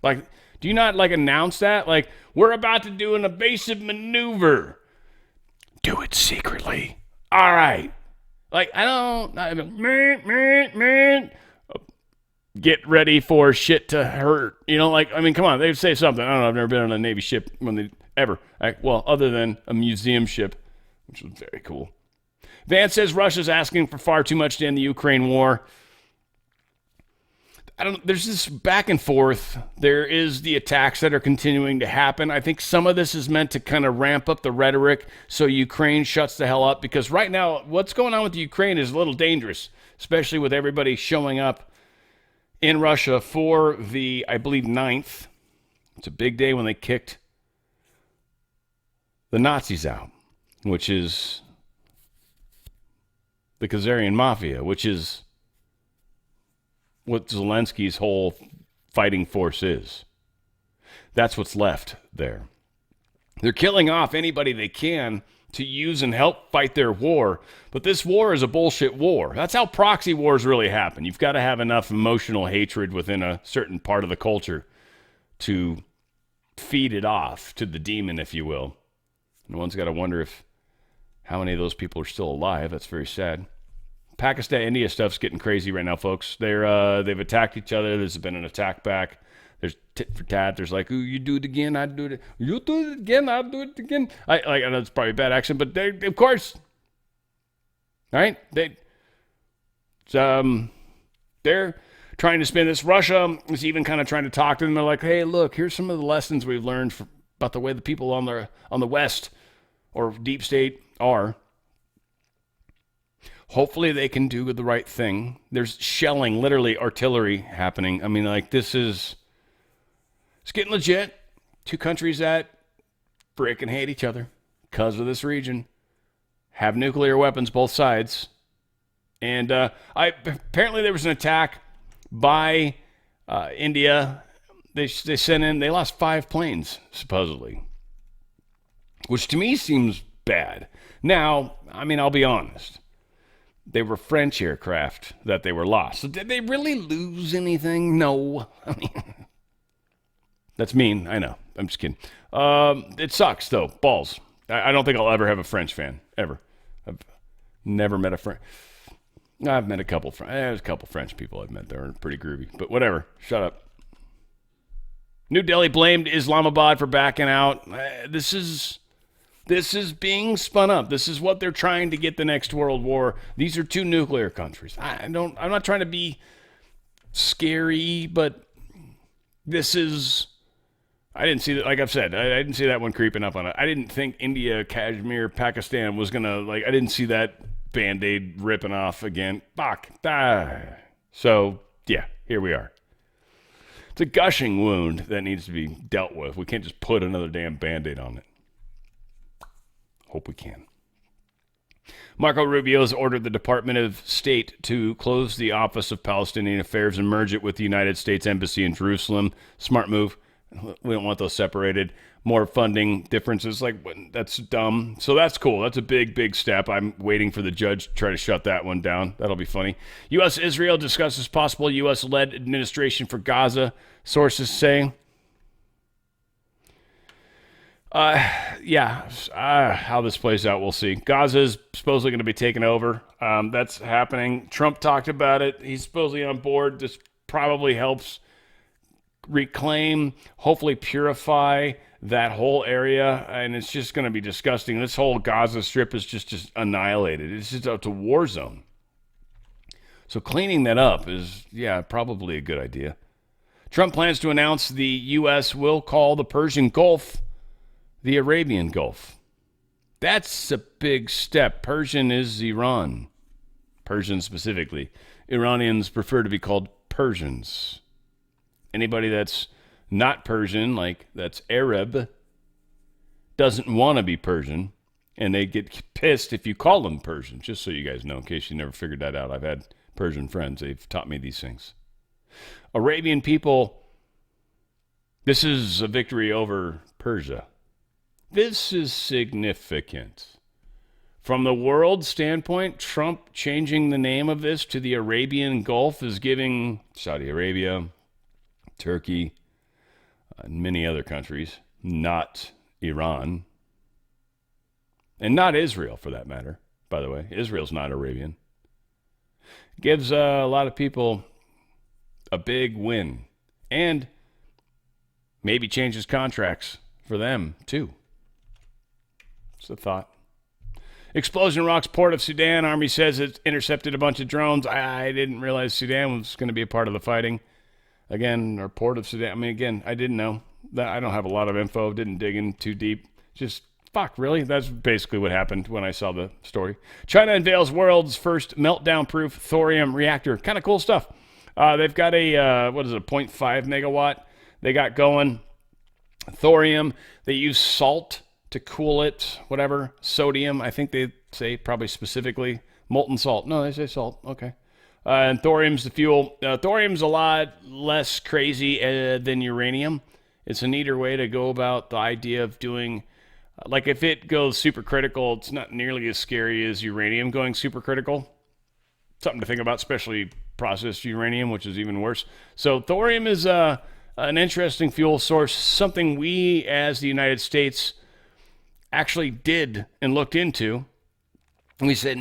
Like, do you not announce that? Like, we're about to do an evasive maneuver. Do it secretly. All right. Like, get ready for shit to hurt. Come on, they'd say something. I don't know. I've never been on a Navy ship other than a museum ship, which was very cool. Vance says Russia's asking for far too much to end the Ukraine war. There's this back and forth. There is the attacks that are continuing to happen. I think some of this is meant to kind of ramp up the rhetoric so Ukraine shuts the hell up, because right now what's going on with Ukraine is a little dangerous, especially with everybody showing up in Russia for the, I believe, 9th. It's a big day when they kicked the Nazis out, which is the Khazarian Mafia, which is what Zelensky's whole fighting force is. That's what's left there. They're killing off anybody they can to use and help fight their war. But this war is a bullshit war. That's how proxy wars really happen. You've got to have enough emotional hatred within a certain part of the culture to feed it off to the demon, if you will. And one's got to wonder how many of those people are still alive. That's very sad. Pakistan, India stuff's getting crazy right now, folks. They've attacked each other. There's been an attack back. There's tit for tat. There's like, ooh, you do it again, I do it. You do it again, I do it again. I know it's probably a bad accent, but they, of course, right? They're trying to spin this. Russia is even kind of trying to talk to them. They're like, hey, look, here's some of the lessons we've learned about the way the people on the West or deep state are. Hopefully they can do the right thing. There's shelling, literally artillery happening. I mean, like, it's getting legit. Two countries that frickin' hate each other because of this region have nuclear weapons, both sides. And apparently there was an attack by India. They sent in, they lost 5 planes, supposedly, which to me seems bad. Now, I mean, I'll be honest. They were French aircraft that they were lost. So did they really lose anything? No. I mean, that's mean. I know. I'm just kidding. It sucks, though. Balls. I don't think I'll ever have a French fan. Ever. I've never met a French. I've met a couple. There's a couple French people I've met that are pretty groovy. But whatever. Shut up. New Delhi blamed Islamabad for backing out. This is being spun up. This is what they're trying to get the next world war. These are two nuclear countries. I'm not trying to be scary, but this is, I didn't see that. Like I've said, I didn't see that one creeping up on it. I didn't think India, Kashmir, Pakistan was going to, I didn't see that Band-Aid ripping off again. Fuck. So, yeah, here we are. It's a gushing wound that needs to be dealt with. We can't just put another damn Band-Aid on it. Hope we can. Marco Rubio has ordered the Department of State to close the Office of Palestinian Affairs and merge it with the United States Embassy in Jerusalem. Smart move. We don't want those separated. More funding differences. That's dumb. So that's cool. That's a big, big step. I'm waiting for the judge to try to shut that one down. That'll be funny. U.S.-Israel discusses possible U.S.-led administration for Gaza, sources say. How this plays out, we'll see. Gaza is supposedly going to be taken over. That's happening. Trump talked about it. He's supposedly on board. This probably helps reclaim, hopefully purify that whole area, and it's just going to be disgusting. This whole Gaza Strip is just annihilated. It's just a war zone. So cleaning that up is, probably a good idea. Trump plans to announce the U.S. will call the Persian Gulf the Arabian Gulf. That's a big step. Persian is Iran. Persian specifically. Iranians prefer to be called Persians. Anybody that's not Persian, that's Arab, doesn't want to be Persian, and they get pissed if you call them Persian, just so you guys know, in case you never figured that out. I've had Persian friends. They've taught me these things. Arabian people, this is a victory over Persia. This is significant. From the world standpoint, Trump changing the name of this to the Arabian Gulf is giving Saudi Arabia, Turkey, and many other countries, not Iran, and not Israel for that matter, by the way. Israel's not Arabian. Gives a lot of people a big win, and maybe changes contracts for them too. It's a thought. Explosion rocks port of Sudan. Army says it intercepted a bunch of drones. I didn't realize Sudan was going to be a part of the fighting. Again, our port of Sudan. I mean, again, I didn't know. I don't have a lot of info. Didn't dig in too deep. Just, really? That's basically what happened when I saw the story. China unveils world's first meltdown-proof thorium reactor. Kind of cool stuff. They've got a, 0.5 megawatt they got going. Thorium. They use salt to cool it, whatever. Sodium, I think they say probably specifically. Molten salt. No, they say salt. Okay. And thorium's the fuel. Thorium's a lot less crazy than uranium. It's a neater way to go about the idea of doing, if it goes supercritical, it's not nearly as scary as uranium going supercritical. Something to think about, especially processed uranium, which is even worse. So thorium is an interesting fuel source, something we as the United States actually did and looked into. And we said,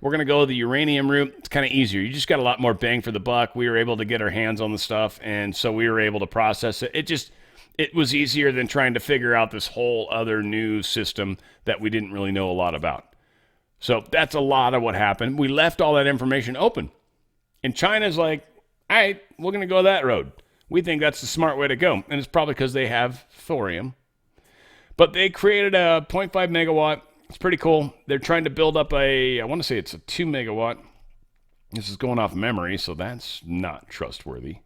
we're going to go the uranium route. It's kind of easier. You just got a lot more bang for the buck. We were able to get our hands on the stuff, and so we were able to process it. It was easier than trying to figure out this whole other new system that we didn't really know a lot about. So that's a lot of what happened. We left all that information open. And China's like, all right, we're going to go that road. We think that's the smart way to go. And it's probably because they have thorium. But they created a 0.5 megawatt. It's pretty cool. They're trying to build up I want to say it's a 2 megawatt. This is going off memory, so that's not trustworthy.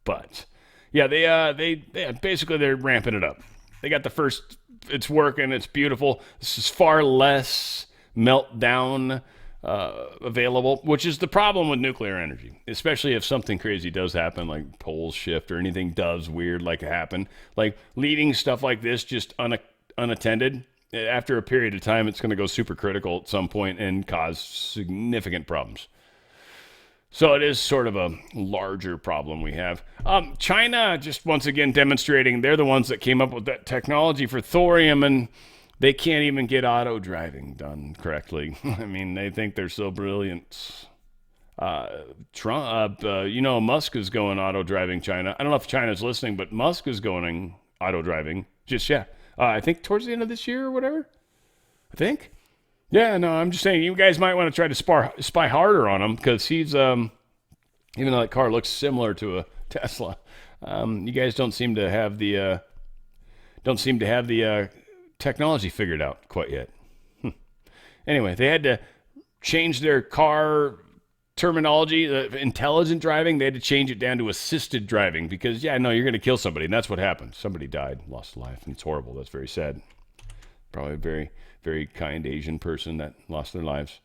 But yeah, they basically they're ramping it up. They got the first. It's working. It's beautiful. This is far less meltdown available, which is the problem with nuclear energy, especially if something crazy does happen, like poles shift or anything does weird like happen. Like leading stuff like this just unattended. After a period of time, it's going to go super critical at some point and cause significant problems. So it is sort of a larger problem we have. China, just once again demonstrating, they're the ones that came up with that technology for thorium, and they can't even get auto driving done correctly. I mean, they think they're so brilliant. Trump, Musk is going auto driving China. I don't know if China's listening, but Musk is going auto driving. I think towards the end of this year or whatever. I think. Yeah, no, I'm just saying you guys might want to try to spy harder on him because he's, even though that car looks similar to a Tesla, you guys don't seem to have the technology figured out quite yet. Anyway, they had to change their car terminology, intelligent driving. They had to change it down to assisted driving because, you're going to kill somebody, and that's what happened. Somebody died, lost a life, and it's horrible. That's very sad. Probably a very, very kind Asian person that lost their lives.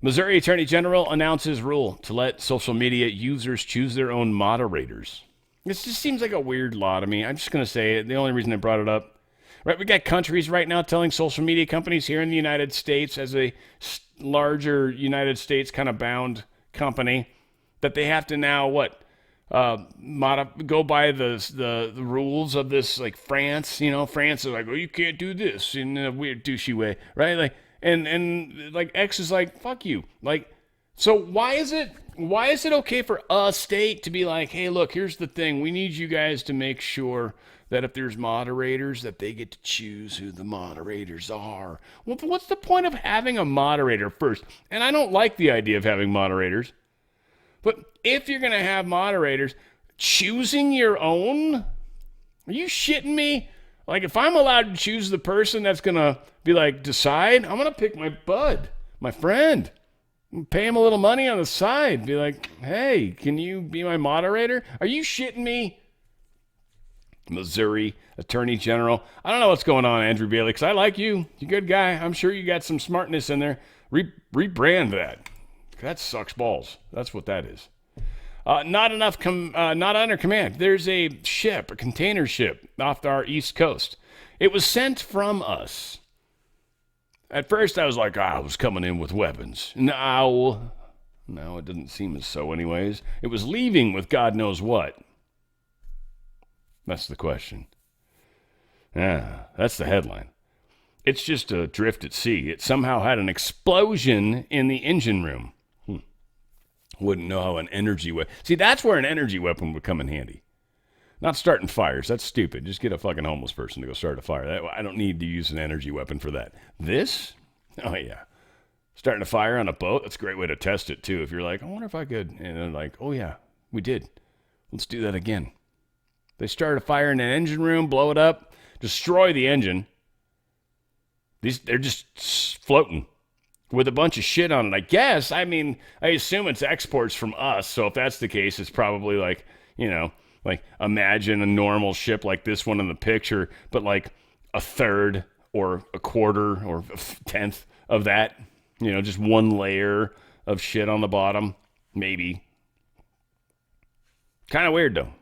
Missouri Attorney General announces rule to let social media users choose their own moderators. This just seems like a weird law to me. I'm just going to say it. The only reason I brought it up, right? We got countries right now telling social media companies here in the United States, as a larger United States kind of bound company, that they have to now go by the rules of this, like France. France is like, you can't do this in a weird douchey way, right? Like, and like X is like, fuck you. Like, so why is it okay for a state to be like, hey, look, here's the thing. We need you guys to make sure that if there's moderators, that they get to choose who the moderators are. Well, what's the point of having a moderator first? And I don't like the idea of having moderators. But if you're going to have moderators, choosing your own? Are you shitting me? Like, if I'm allowed to choose the person that's going to be like, decide, I'm going to pick my bud, my friend. Pay him a little money on the side. Be like, hey, can you be my moderator? Are you shitting me? Missouri Attorney General. I don't know what's going on, Andrew Bailey, because I like you. You're a good guy. I'm sure you got some smartness in there. Rebrand that. That sucks balls. That's what that is. Not under command. There's a container ship off our East Coast. It was sent from us. At first, I was like, I was coming in with weapons. No, it didn't seem as so anyways. It was leaving with God knows what. That's the question. Yeah, that's the headline. It's just adrift at sea. It somehow had an explosion in the engine room. Wouldn't know how an energy weapon... See, that's where an energy weapon would come in handy. Not starting fires. That's stupid. Just get a fucking homeless person to go start a fire. I don't need to use an energy weapon for that. This? Oh, yeah. Starting a fire on a boat? That's a great way to test it, too. If you're like, I wonder if I could... And they're like, oh, yeah, we did. Let's do that again. They start a fire in an engine room, blow it up, destroy the engine. They're just floating with a bunch of shit on it, I guess. I mean, I assume it's exports from us. So if that's the case, it's probably like, like imagine a normal ship like this one in the picture, but like a third or a quarter or a tenth of that, just one layer of shit on the bottom, maybe. Kind of weird though.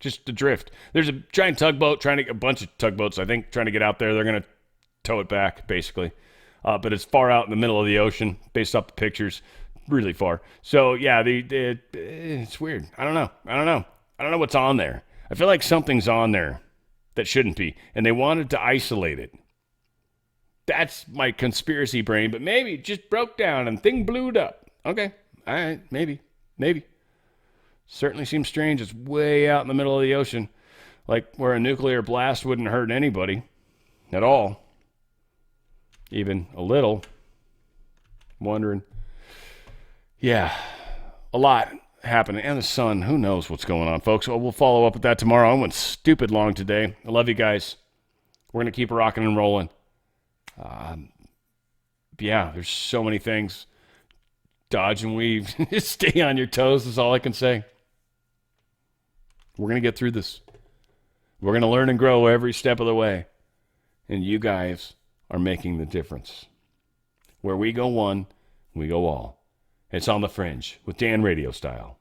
Just adrift. There's a giant tugboat a bunch of tugboats, I think, trying to get out there. They're going to tow it back, basically. But it's far out in the middle of the ocean, based off the pictures, really far. So, yeah, it's weird. I don't know. I don't know what's on there. I feel like something's on there that shouldn't be, and they wanted to isolate it. That's my conspiracy brain, but maybe it just broke down and thing blew up. Okay, all right, maybe. Certainly seems strange. It's way out in the middle of the ocean, like where a nuclear blast wouldn't hurt anybody at all. Even a little. Wondering. Yeah, a lot happening. And the sun, who knows what's going on, folks. Well, we'll follow up with that tomorrow. I went stupid long today. I love you guys. We're going to keep rocking and rolling. Yeah, there's so many things. Dodge and weave. Stay on your toes is all I can say. We're going to get through this. We're going to learn and grow every step of the way. And you guys are making the difference. Where we go one, we go all. It's on the Fringe with Dan Radio Style.